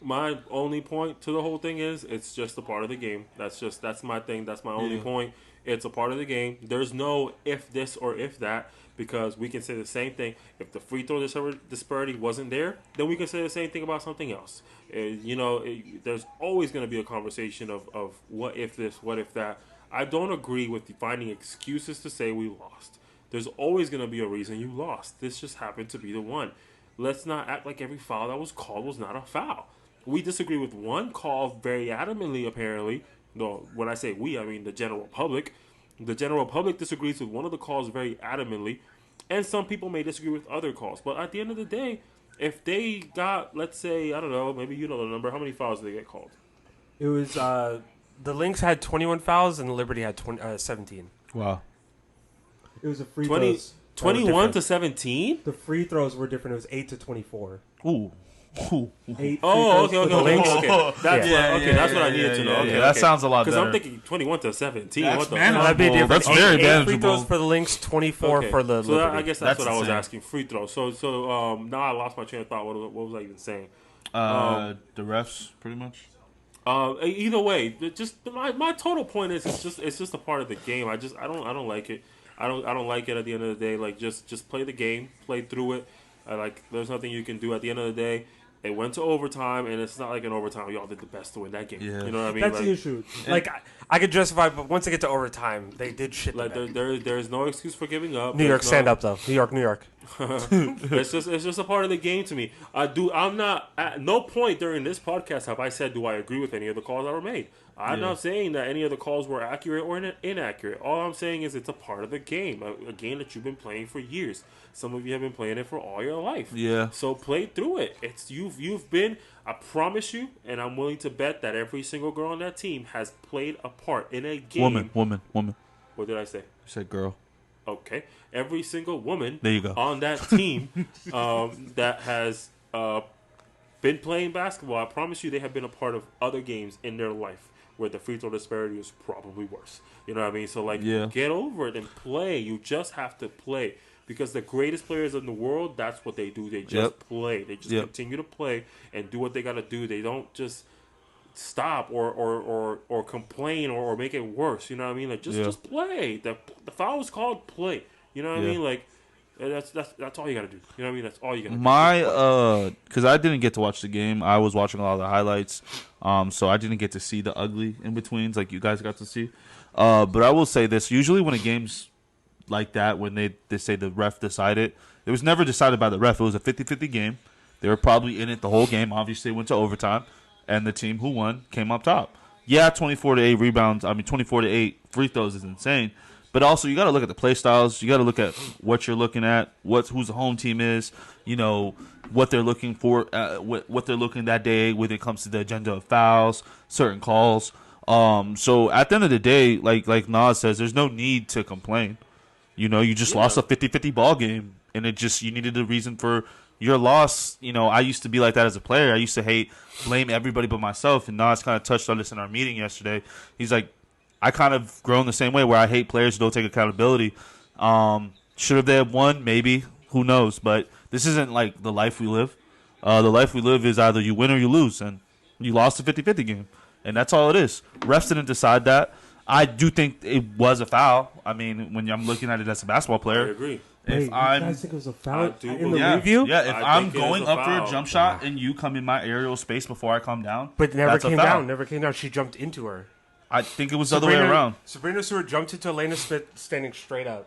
My only point to the whole thing is it's just a part of the game. That's my thing. That's my only point. It's a part of the game. There's no if this or if that, because we can say the same thing. If the free throw disparity wasn't there, then we can say the same thing about something else. There's always going to be a conversation of what if this, what if that. I don't agree with finding excuses to say we lost. There's always going to be a reason you lost. This just happened to be the one. Let's not act like every foul that was called was not a foul. We disagree with one call very adamantly, apparently. No, when I say we, I mean the general public. The general public disagrees with one of the calls very adamantly, and some people may disagree with other calls. But at the end of the day, if they got, let's say, I don't know, maybe you know the number, how many fouls did they get called? It was, the Lynx had 21 fouls and the Liberty had 17. Wow. It was a free throws. 21 to 17? The free throws were different. It was 8 to 24. Ooh. Okay. That's what I needed to know. Okay, that sounds a lot better. Because I'm thinking 21 to 17. That's that'd be different. That's very manageable. Free throws for the Lynx, 24 for the Liberty. I guess that's what I was asking. Free throws. So now I lost my train of thought. What was I even saying? The refs, pretty much. Either way, just my total point is it's just a part of the game. I don't like it. I don't like it at the end of the day. Like just play the game, play through it. There's nothing you can do at the end of the day. It went to overtime, and it's not like an overtime. Y'all did the best to win that game. Yeah. You know what I mean? That's the issue. I could justify, but once they get to overtime, they did shit. There's no excuse for giving up. New York, stand up though. New York. It's just a part of the game to me. I'm not at no point during this podcast have I said do I agree with any of the calls that were made. I'm not saying that any of the calls were accurate or inaccurate. All I'm saying is it's a part of the game, a game that you've been playing for years. Some of you have been playing it for all your life. Yeah. So play through it. It's you've been. I promise you, and I'm willing to bet that every single girl on that team has played a part in a game. Woman. What did I say? You said girl. Okay. Every single woman there you go. on that team that has been playing basketball, I promise you they have been a part of other games in their life where the free throw disparity is probably worse. You know what I mean? So, get over it and play. You just have to play. Because the greatest players in the world, that's what they do. They just play. They just continue to play and do what they got to do. They don't just stop or complain or make it worse. You know what I mean? Just play. The foul is called play. You know what I mean? That's all you got to do. You know what I mean? That's all you got to do. Because I didn't get to watch the game. I was watching a lot of the highlights. So I didn't get to see the ugly in-betweens like you guys got to see. But I will say this. Usually when a game's like that, when they say the ref decided, it was never decided by the ref. It was a 50-50 game. They were probably in it the whole game. Obviously, it went to overtime, and the team who won came up top. Yeah, 24-8 rebounds. 24-8 free throws is insane. But also, you got to look at the play styles. You got to look at what you're looking at, who's the home team is, what they're looking for, what they're looking that day when it comes to the agenda of fouls, certain calls. So at the end of the day, like Nas says, there's no need to complain. You just lost a 50-50 ball game, and you needed a reason for your loss. I used to be like that as a player. I used to blame everybody but myself, and Nas kind of touched on this in our meeting yesterday. He's like, I kind of grown the same way where I hate players who don't take accountability. Should have they have won? Maybe. Who knows? But this isn't like the life we live. The life we live is either you win or you lose, and you lost a 50-50 game, and that's all it is. Refs didn't decide that. I do think it was a foul. When I'm looking at it as a basketball player. I agree. You guys think it was a foul in the review? review? Yeah, if I'm going up for a jump shot and you come in my aerial space before I come down, but never came down. She jumped into her. I think it was the other way around. Sabrina Stewart jumped into Elena Smith standing straight up.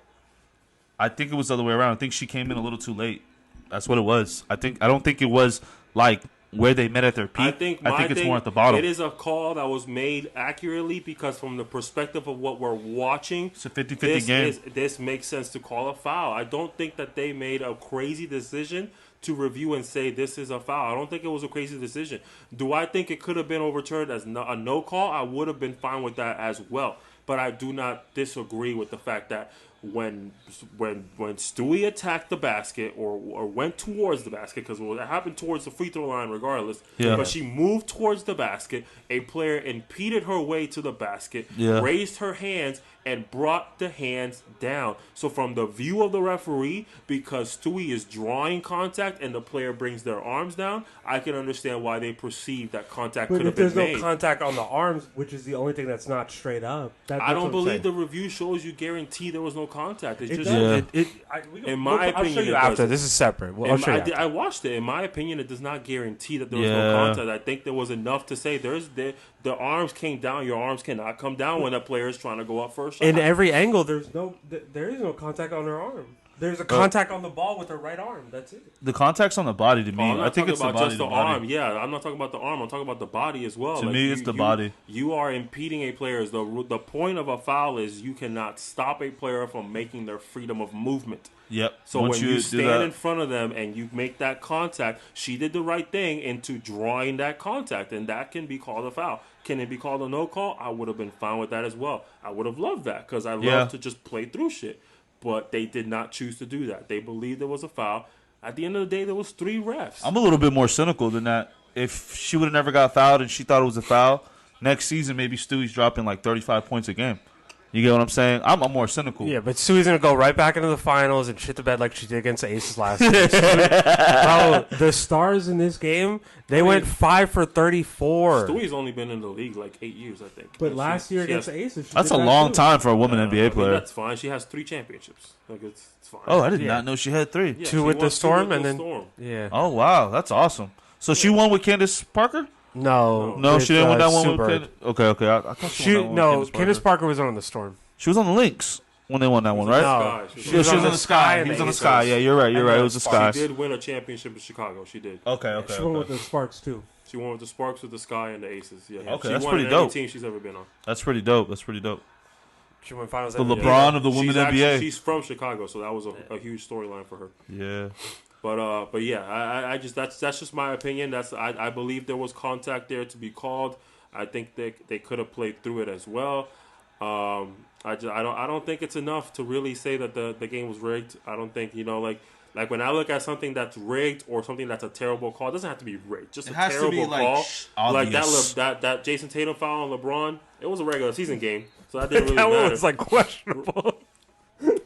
I think it was the other way around. I think she came in a little too late. That's what it was. I don't think it was like where they met at their peak. I think it's more at the bottom. It is a call that was made accurately because from the perspective of what we're watching, it's a 50-50 game. This makes sense to call a foul. I don't think that they made a crazy decision to review and say this is a foul. I don't think it was a crazy decision. Do I think it could have been overturned as a no call? I would have been fine with that as well. But I do not disagree with the fact that when Stewie attacked the basket or went towards the basket, because it happened towards the free throw line regardless, but she moved towards the basket, a player impeded her way to the basket, raised her hands, and brought the hands down. So from the view of the referee, because Stewie is drawing contact and the player brings their arms down, I can understand why they perceive that contact could have been made. But if there's no contact on the arms, which is the only thing that's not straight up, I don't believe the review shows you guarantee there was no contact. It's just in my opinion, I'll show you after. This is separate. I'll show you I watched it. In my opinion, it does not guarantee that there was no contact. I think there was enough to say the arms came down. Your arms cannot come down when a player is trying to go up for a shot. In every angle, there is no contact on her arm. There's a contact on the ball with her right arm. That's it. The contact's on the body to me. I think it's the body. Just the arm. Yeah, I'm not talking about the arm. I'm talking about the body as well. To me, it's the body. You are impeding a player. The point of a foul is you cannot stop a player from making their freedom of movement. Yep. So when you stand in front of them and you make that contact, she did the right thing into drawing that contact, and that can be called a foul. Can it be called a no call? I would have been fine with that as well. I would have loved that because I love to just play through shit. But they did not choose to do that. They believed there was a foul. At the end of the day, there was 3 refs. I'm a little bit more cynical than that. If she would have never got fouled and she thought it was a foul, next season maybe Stewie's dropping like 35 points a game. You get what I'm saying? I'm more cynical. Yeah, but Stewie's going to go right back into the finals and shit the bed like she did against the Aces last year. Bro, the Stars in this game, they went 5 for 34. Stewie's only been in the league like 8 years, I think. But last year against the Aces, that's a long time for a woman NBA player. That's fine. She has 3 championships. Like it's fine. Oh, I did not know she had 3. Yeah, 2 with the Storm and then Storm. Yeah. Oh wow, that's awesome. So she won with Candace Parker? No, she didn't win that one with Candace. Okay. I thought she won that one with Candace Parker was on the Storm. She was on the Lynx when they won that one, right? No, she was on the Sky. He was on the Sky. Yeah, you're right. It was the Sky. She did win a championship in Chicago. She did. Okay. She won with the Sparks too. She won with the Sparks, with the Sky, and the Aces. Yeah. Okay, she that's won pretty every dope. team she's ever been on. That's pretty dope. She won finals. The LeBron of the women's NBA. She's from Chicago, so that was a huge storyline for her. Yeah. But yeah, I just that's just my opinion. I believe there was contact there to be called. I think they could have played through it as well. I don't think it's enough to really say that the game was rigged. I don't think like when I look at something that's rigged or something that's a terrible call, it doesn't have to be rigged. Just a terrible call. Like that Jason Tatum foul on LeBron. It was a regular season game, so that didn't really matter. That one was like questionable.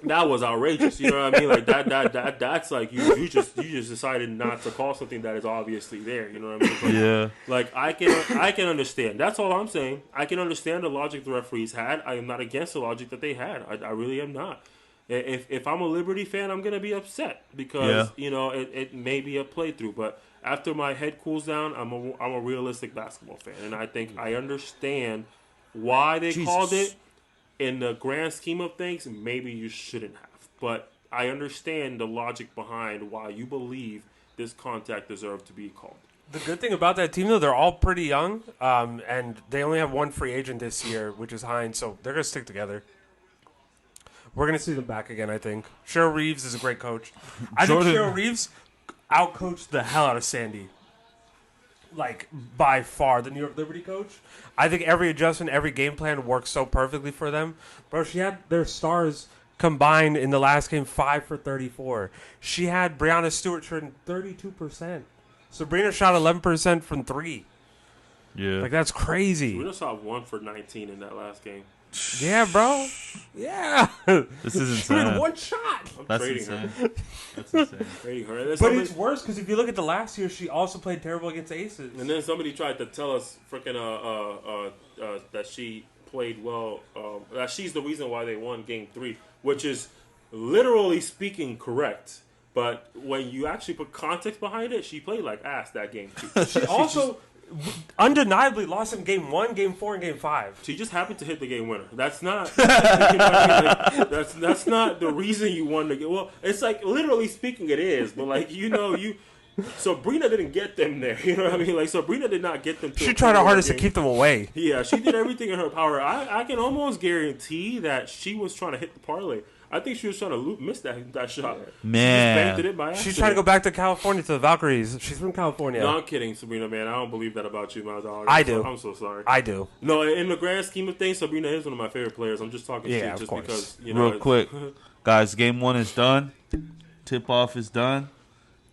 That was outrageous. You know what I mean? Like that's like you just decided not to call something that is obviously there. You know what I mean? But, yeah. Like I can understand. That's all I'm saying. I can understand the logic the referees had. I am not against the logic that they had. I really am not. If I'm a Liberty fan, I'm gonna be upset because it may be a playthrough. But after my head cools down, I'm a realistic basketball fan, and I think I understand why they called it. In the grand scheme of things, maybe you shouldn't have. But I understand the logic behind why you believe this contact deserved to be called. The good thing about that team, though, they're all pretty young, and they only have one free agent this year, which is Hines, so they're going to stick together. We're going to see them back again, I think. Cheryl Reeves is a great coach. I think Cheryl Reeves outcoached the hell out of Sandy. Like, by far, the New York Liberty coach. I think every adjustment, every game plan works so perfectly for them. Bro, she had their stars combined in the last game 5 for 34. She had Breanna Stewart shooting 32%. Sabrina shot 11% from 3. Yeah. Like, that's crazy. We just saw 1 for 19 in that last game. Yeah, bro. Yeah. This is insane. She had 1 shot. That's insane. That's insane. Trading her. But it's worse because if you look at the last year, she also played terrible against Aces. And then somebody tried to tell us freaking that she played well. That she's the reason why they won Game 3, which is literally speaking correct. But when you actually put context behind it, she played like ass that game too. She also undeniably lost in Game 1, Game 4, and Game 5. She just happened to hit the game winner. That's not. You know what I mean? Like, that's not the reason you won the game. Well, it's like literally speaking, it is. But like Sabrina didn't get them there. You know what I mean? Like Sabrina did not get them. She tried her hardest to keep them away. Yeah, she did everything in her power. I can almost guarantee that she was trying to hit the parlay. I think she was trying to miss that shot. Man. She just banked it by accident. She's trying to go back to California to the Valkyries. She's from California. No, I'm kidding, Sabrina, man. I don't believe that about you, my dog. I do. I'm so sorry. I do. No, in the grand scheme of things, Sabrina is one of my favorite players. I'm just talking shit just because, you know. Real quick. Guys, game 1 is done. Tip-off is done.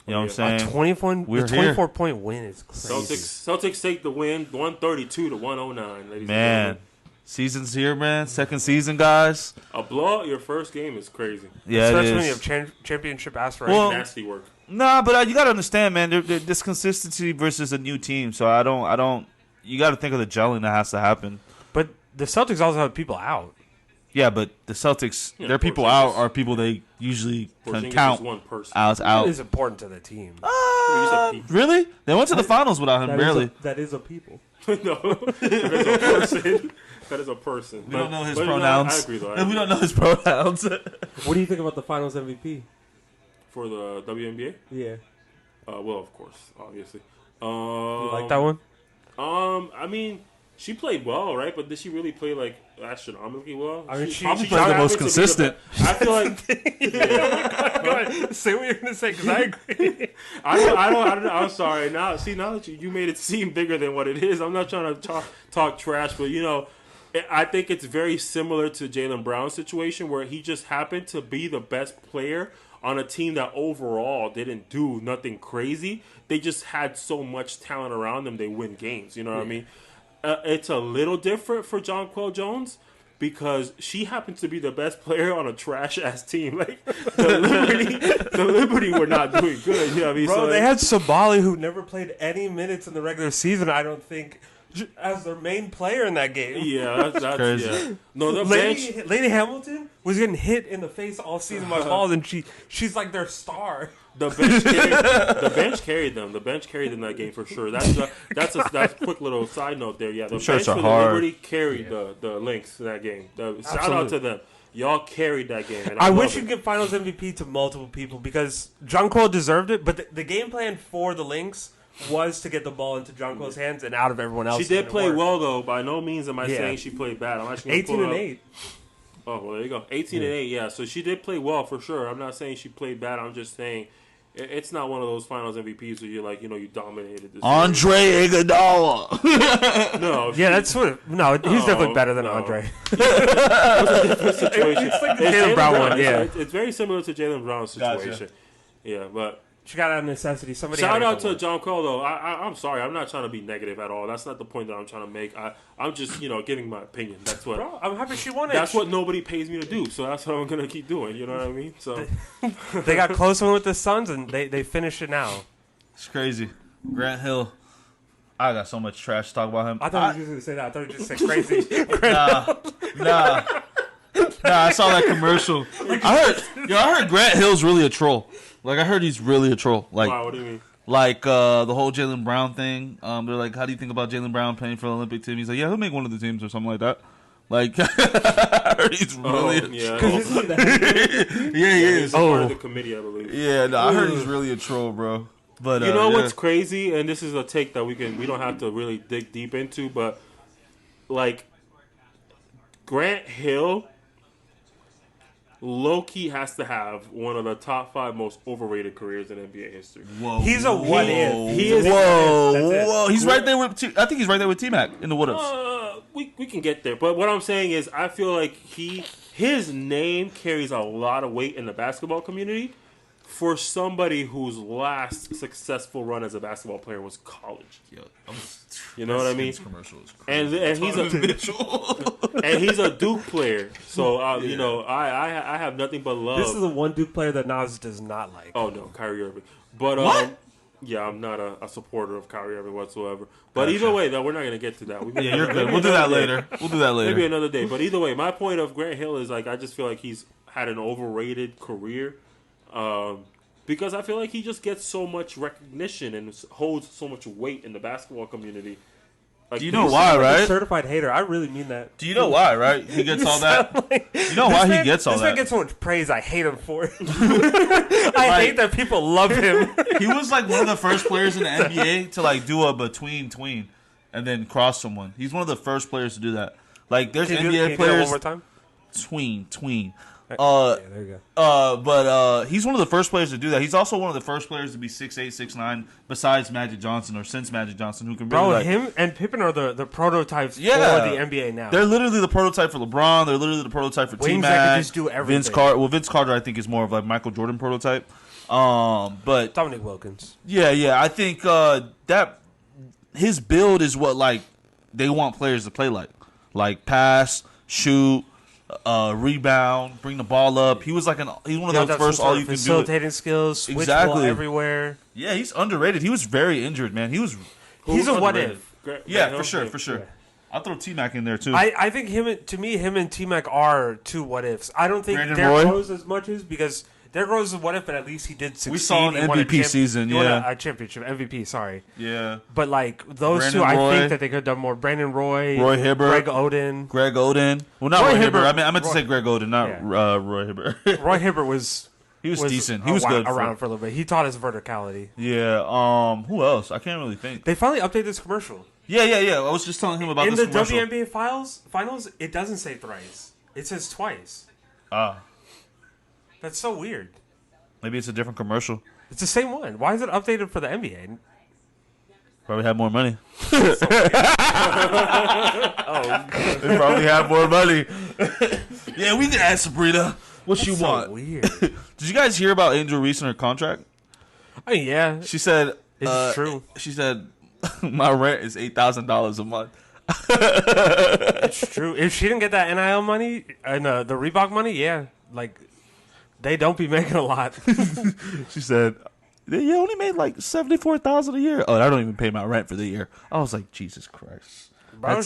You know what I'm saying? A 24-point win is crazy. Celtics take the win, 132 to 109, ladies and gentlemen. Season's here, man. Second season, guys. A blowout your first game is crazy. Yeah, especially it is. when you have championship aspirations. Nasty work. Nah, but you got to understand, man. There's consistency versus a new team, so I don't. You got to think of the gelling that has to happen. But the Celtics also have people out. Yeah, but the Celtics, their people out are people they usually can count one person. out. That is important to the team. Really? They went to the finals without him, barely. That is a people. No, that is a person. That is a person. We don't know his pronouns. I agree, though. We don't know his pronouns. What do you think about the finals MVP? For the WNBA? Yeah. Well, of course, obviously. You like that one? I mean, she played well, right? But did she really play like astronomically well? I mean, she played the most consistent. I feel like. Go ahead. Say what you're gonna say, because I agree. I don't. I'm sorry. Now that you made it seem bigger than what it is. I'm not trying to talk trash, but you know, I think it's very similar to Jaylen Brown's situation where he just happened to be the best player on a team that overall didn't do nothing crazy. They just had so much talent around them, they win games. You know what I mean? It's a little different for Jonquel Jones because she happens to be the best player on a trash-ass team. Like, the Liberty were not doing good. You know what I mean? Bro, they had Sabali, who never played any minutes in the regular season, I don't think, as their main player in that game. Yeah, that's crazy. Yeah. No, the Lady Hamilton was getting hit in the face all season by balls, and she's like their star. The bench carried them. The bench carried them that game for sure. That's a quick little side note there. Yeah, the bench for the Liberty carried the Lynx in that game. Shout out to them. Y'all carried that game. And I wish you'd give Finals MVP to multiple people because Jonquel deserved it, but the game plan for the Lynx was to get the ball into Jonquel's hands and out of everyone else. She did play well, though. By no means am I saying she played bad. I'm actually 18-8. Oh, well, there you go. 18-8, yeah. So she did play well for sure. I'm not saying she played bad. I'm just saying it's not one of those Finals MVPs where you're like, you dominated this. Andre Iguodala. No. Yeah, that's sort of. No, he's definitely better than Andre. It was a different situation. It's like the Jaylen Brown one, yeah. It's very similar to Jaylen Brown's situation. Gotcha. Yeah, but. She got out of necessity. Shout out to Jonquel, though. I'm sorry. I'm not trying to be negative at all. That's not the point that I'm trying to make. I'm just, giving my opinion. That's what. Bro, I'm happy she won it. That's what nobody pays me to do. So that's what I'm gonna keep doing. You know what I mean? So they got close one with the Suns, and they finished it now. It's crazy. Grant Hill. I got so much trash to talk about him. I thought you were going to say that. I thought you were just say crazy. Nah. I saw that commercial. I heard Grant Hill's really a troll. Like, I heard he's really a troll. Like, wow, what do you mean? Like, the whole Jaylen Brown thing. They're like, how do you think about Jaylen Brown playing for the Olympic team? He's like, yeah, he'll make one of the teams or something like that. Like, I heard he's really yeah, he is. He's part of the committee, I believe. Yeah, no, I heard he's really a troll, bro. But you know what's crazy? And this is a take that we don't have to really dig deep into, but, like, Grant Hill low-key has to have one of the top 5 most overrated careers in NBA history. Whoa. He's a what-if. He is. Whoa. He's right there with I think he's right there with T-Mac in the what-ifs. We can get there. But what I'm saying is I feel like his name carries a lot of weight in the basketball community for somebody whose last successful run as a basketball player was college. You know what I mean? And he's a Duke player. So I have nothing but love. This is the one Duke player that Nas does not like. Oh no, Kyrie Irving. But what? Yeah, I'm not a supporter of Kyrie Irving whatsoever. But either way, though, we're not going to get to that. Yeah, you're good. We'll do that later. Maybe another day. But either way, my point of Grant Hill is like I just feel like he's had an overrated career. Because I feel like he just gets so much recognition and holds so much weight in the basketball community. Like, do you know why, right? Certified hater. I really mean that. Do you know why, right? He gets all that. You know why he gets all that? This man gets so much praise. I hate him for it. I hate that people love him. He was like one of the first players in the NBA to like do a between and then cross someone. He's one of the first players to do that. Like there's NBA players. One more time. Tween. There you go. But he's one of the first players to do that. He's also one of the first players to be 6'8", 6'9", besides Magic Johnson or since Magic Johnson, who can really him and Pippen are the prototypes for the NBA now. They're literally the prototype for LeBron. They're literally the prototype for T-Mac. That can just do everything. Vince Carter, I think, is more of like Michael Jordan prototype. But Dominic Wilkins. Yeah. I think that his build is what like they want players to play like pass, shoot. Rebound, bring the ball up. He's one of those first all you can do facilitating skills, switch ball everywhere. Yeah, he's underrated. He was very injured, man. He's a what if. Yeah, for sure. Yeah. I'll throw T-Mac in there too. I think him and T-Mac are two what ifs. I don't think Derrick Rose as much as because Derrick Rose is what if, but at least he did succeed. We saw an MVP season, he won a championship, MVP, sorry. Yeah. But, like, those two, I think that they could have done more. Brandon Roy Hibbert. Greg Oden. Well, not Roy Hibbert. I meant to say Greg Oden, not Roy Hibbert. Roy Hibbert was decent. He was good. Around for a little bit. He taught us verticality. Yeah. Who else? I can't really think. They finally updated this commercial. Yeah. I was just telling him about this commercial. In the WNBA finals, it doesn't say thrice. It says twice. That's so weird. Maybe it's a different commercial. It's the same one. Why is it updated for the NBA? Probably have more money. They probably have more money. Yeah, we can ask Sabrina what you want. Weird. Did you guys hear about Angel Reese and her contract? Oh yeah. She said it's true. She said my rent is $8,000 a month. It's true. If she didn't get that NIL money and the Reebok money, yeah, like. They don't be making a lot. She said, "You only made like $74,000 a year." Oh, I don't even pay my rent for the year. I was like, Jesus Christ, bro,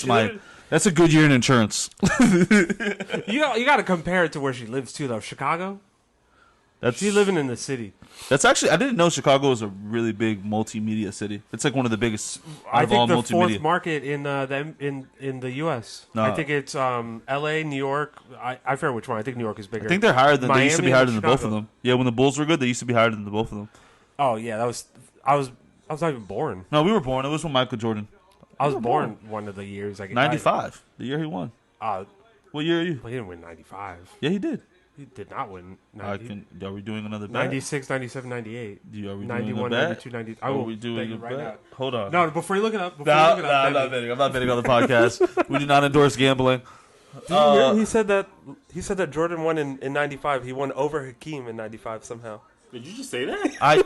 that's a good year in insurance. You got to compare it to where she lives too, though. Chicago. She's living in the city. That's actually I didn't know Chicago was a really big multimedia city. It's like one of the biggest. I think the fourth market in the U.S. No. I think it's L.A., New York. I forget which one. I think New York is bigger. I think they're higher than they used to be higher than the both of them. Yeah, when the Bulls were good, they used to be higher than the both of them. Oh yeah, I was not even born. No, we were born. It was when Michael Jordan. I was born one of the years. 95, the year he won. What year are you? Well, he didn't win 95. Yeah, he did. He did not win. Are we doing another bet? 96, 97, 98. Are we 91, doing a bet? 92, 90. Are we doing a bet? Now. Hold on. No, before you look it up. I'm not betting. I'm not betting on the podcast. We do not endorse gambling. He said that Jordan won in 95. He won over Hakeem in 95 somehow. Did you just say that? I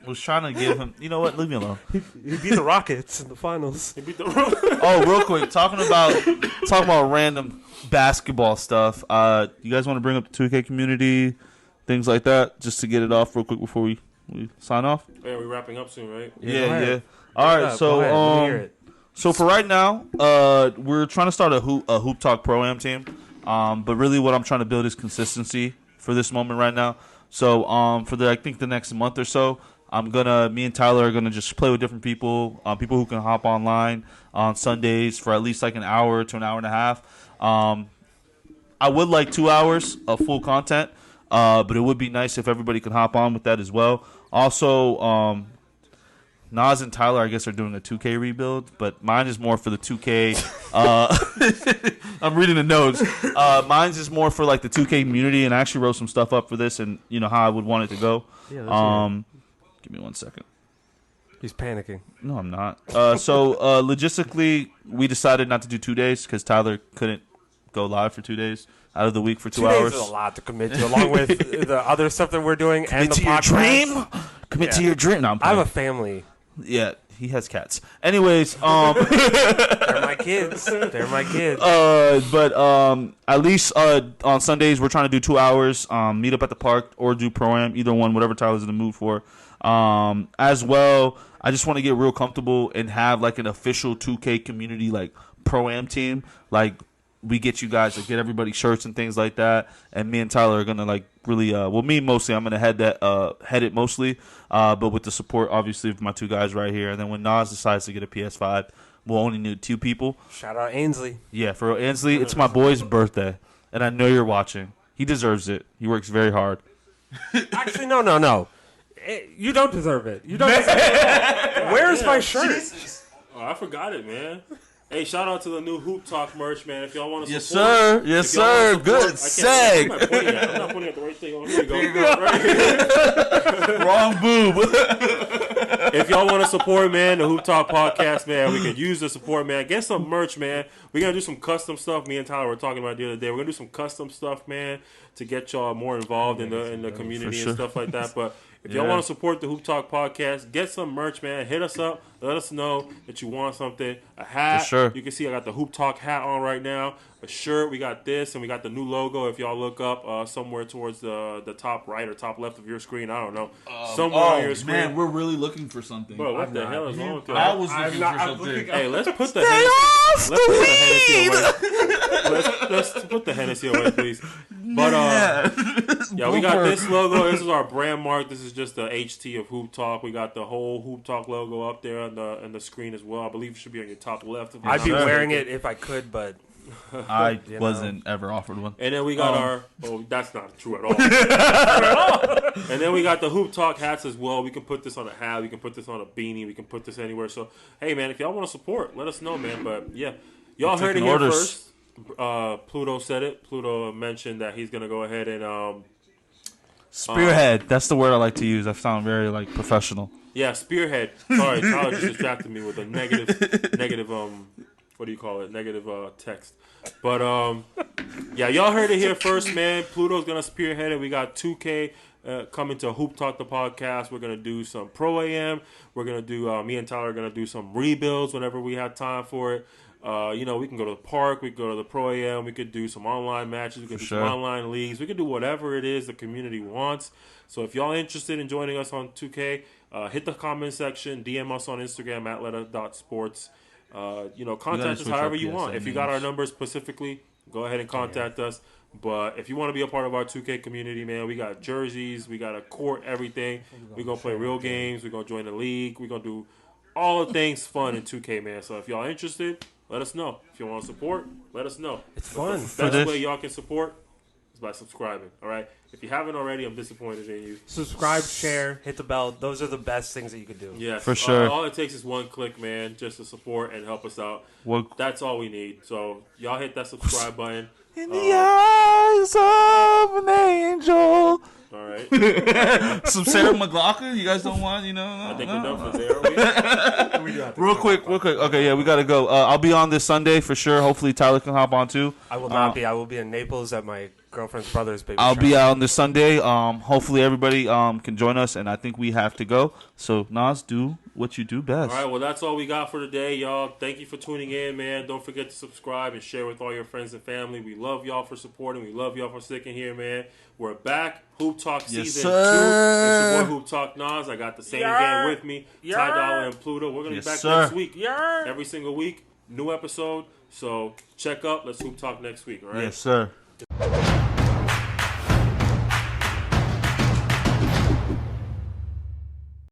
was trying to give him. You know what? Leave me alone. He beat the Rockets in the finals. He beat the real quick, talking about random basketball stuff. You guys want to bring up the 2K community, things like that, just to get it off real quick before we sign off? Yeah, we're wrapping up soon, right? Yeah. All right, so for right now, we're trying to start a HoopTalk Pro-Am team. But really, what I'm trying to build is consistency for this moment right now. So for I think the next month or so, me and Tyler are gonna just play with different people, people who can hop online on Sundays for at least like an hour to an hour and a half. I would like 2 hours of full content, but it would be nice if everybody could hop on with that as well. Also, Nas and Tyler, I guess, are doing a 2K rebuild, but mine is more for the 2K. I'm reading the notes. Mine's is more for like the 2K community, and I actually wrote some stuff up for this, and you know how I would want it to go. Yeah, give me 1 second. He's panicking. No, I'm not. So logistically, we decided not to do 2 days because Tyler couldn't go live for 2 days out of the week for 2 hours. 2 days is a lot to commit to, along with the other stuff that we're doing and the podcast. Commit to your dream. No, I have a family. Yeah, he has cats. Anyways, they're my kids. But at least on Sundays we're trying to do 2 hours. Meet up at the park or do pro-am, either one, whatever Tyler's in the mood for. As well, I just want to get real comfortable and have like an official 2K community like pro-am team. Like we get you guys to get everybody shirts and things like that. And me and Tyler are gonna like really me mostly. I'm gonna head it mostly. But with the support obviously of my two guys right here. And then when Nas decides to get a PS5, we'll only need 2 people. Shout out Ainsley. Yeah, for Ainsley, it's my boy's birthday, and I know you're watching. He deserves it. He works very hard. Actually, no. You don't deserve it. You don't deserve it. Where's my shirt? Oh, I forgot it, man. Hey, shout out to the new Hoop Talk merch, man. If y'all want to Yes, support, sir. Yes, sir. Good seg. I'm not pointing at the right thing. Oh, here you go. Right here. Wrong boob. If y'all want to support, man, the Hoop Talk podcast, man, we could use the support, man. Get some merch, man. We're going to do some custom stuff. Me and Tyler were talking about the other day. We're going to do some custom stuff, man, to get y'all more involved in the community and stuff like that. But if y'all want to support the Hoop Talk podcast, get some merch, man. Hit us up. Let us know that you want something. A hat. For sure. You can see I got the Hoop Talk hat on right now. A shirt. We got this, and we got the new logo. If y'all look up somewhere towards the top right or top left of your screen, I don't know. Somewhere on your screen. Man, we're really looking for something. Bro, what the hell is wrong with you? I was looking for something. Hey, let's put the let's put the Hennessy away, please. But yeah, we got this logo. This is our brand mark. This is just the HT of Hoop Talk. We got the whole Hoop Talk logo up there on the screen as well. I believe it should be on your top left. I'd be wearing it if I could, but I wasn't ever offered one. And then we got our. Oh, that's not true at all. And then we got the Hoop Talk hats as well. We can put this on a hat. We can put this on a beanie. We can put this anywhere. So, hey, man, if y'all want to support, let us know, man. But, yeah, y'all heard it here first. Pluto said it. Pluto mentioned that he's going to go ahead and spearhead. That's the word I like to use. I sound very professional. Yeah, spearhead. Sorry, Tyler just distracted me with a negative. What do you call it? Negative text. But yeah, y'all heard it here first, man. Pluto's gonna spearhead it. We got 2K coming to Hoop Talk the podcast. We're gonna do some Pro AM. We're gonna do me and Tyler are gonna do some rebuilds whenever we have time for it. We can go to the park. We can go to the Pro AM. We could do some online matches. We can do some online leagues. We can do whatever it is the community wants. So if y'all interested in joining us on 2K, hit the comment section. DM us on Instagram at @letta.sports. Contact us however you want. If you got our numbers specifically, go ahead and contact us. But if you want to be a part of our 2K community, man, we got jerseys. We got a court, everything. We're going to play real games. We're going to join the league. We're going to do all the things fun in 2K, man. So if y'all interested, let us know. If you want to support, let us know. It's fun. The best way y'all can support is by subscribing, all right? If you haven't already, I'm disappointed in you. Subscribe, share, hit the bell. Those are the best things that you could do. Yes. For sure. All it takes is one click, man, just to support and help us out. That's all we need. So y'all hit that subscribe button. In the eyes of an angel. All right. Some Sarah McLachlan. You guys don't want, I think we're done for there, are we? Real quick. Okay, yeah, we got to go. I'll be on this Sunday for sure. Hopefully Tyler can hop on too. I will not be. I will be in Naples at my girlfriend's brother's baby I'll shower. be out on this Sunday. Hopefully everybody can join us, and I think we have to go. So, Nas, do what you do best. All right, well, that's all we got for today, y'all. Thank you for tuning in, man. Don't forget to subscribe and share with all your friends and family. We love y'all for supporting. We love y'all for sticking here, man. We're back. Hoop Talk Season 2. It's your boy Hoop Talk Nas. I got the same gang with me, Ty Dollar and Pluto. We're going to be back next week. Every single week, new episode. So check up. Let's Hoop Talk next week, all right? Yes, sir.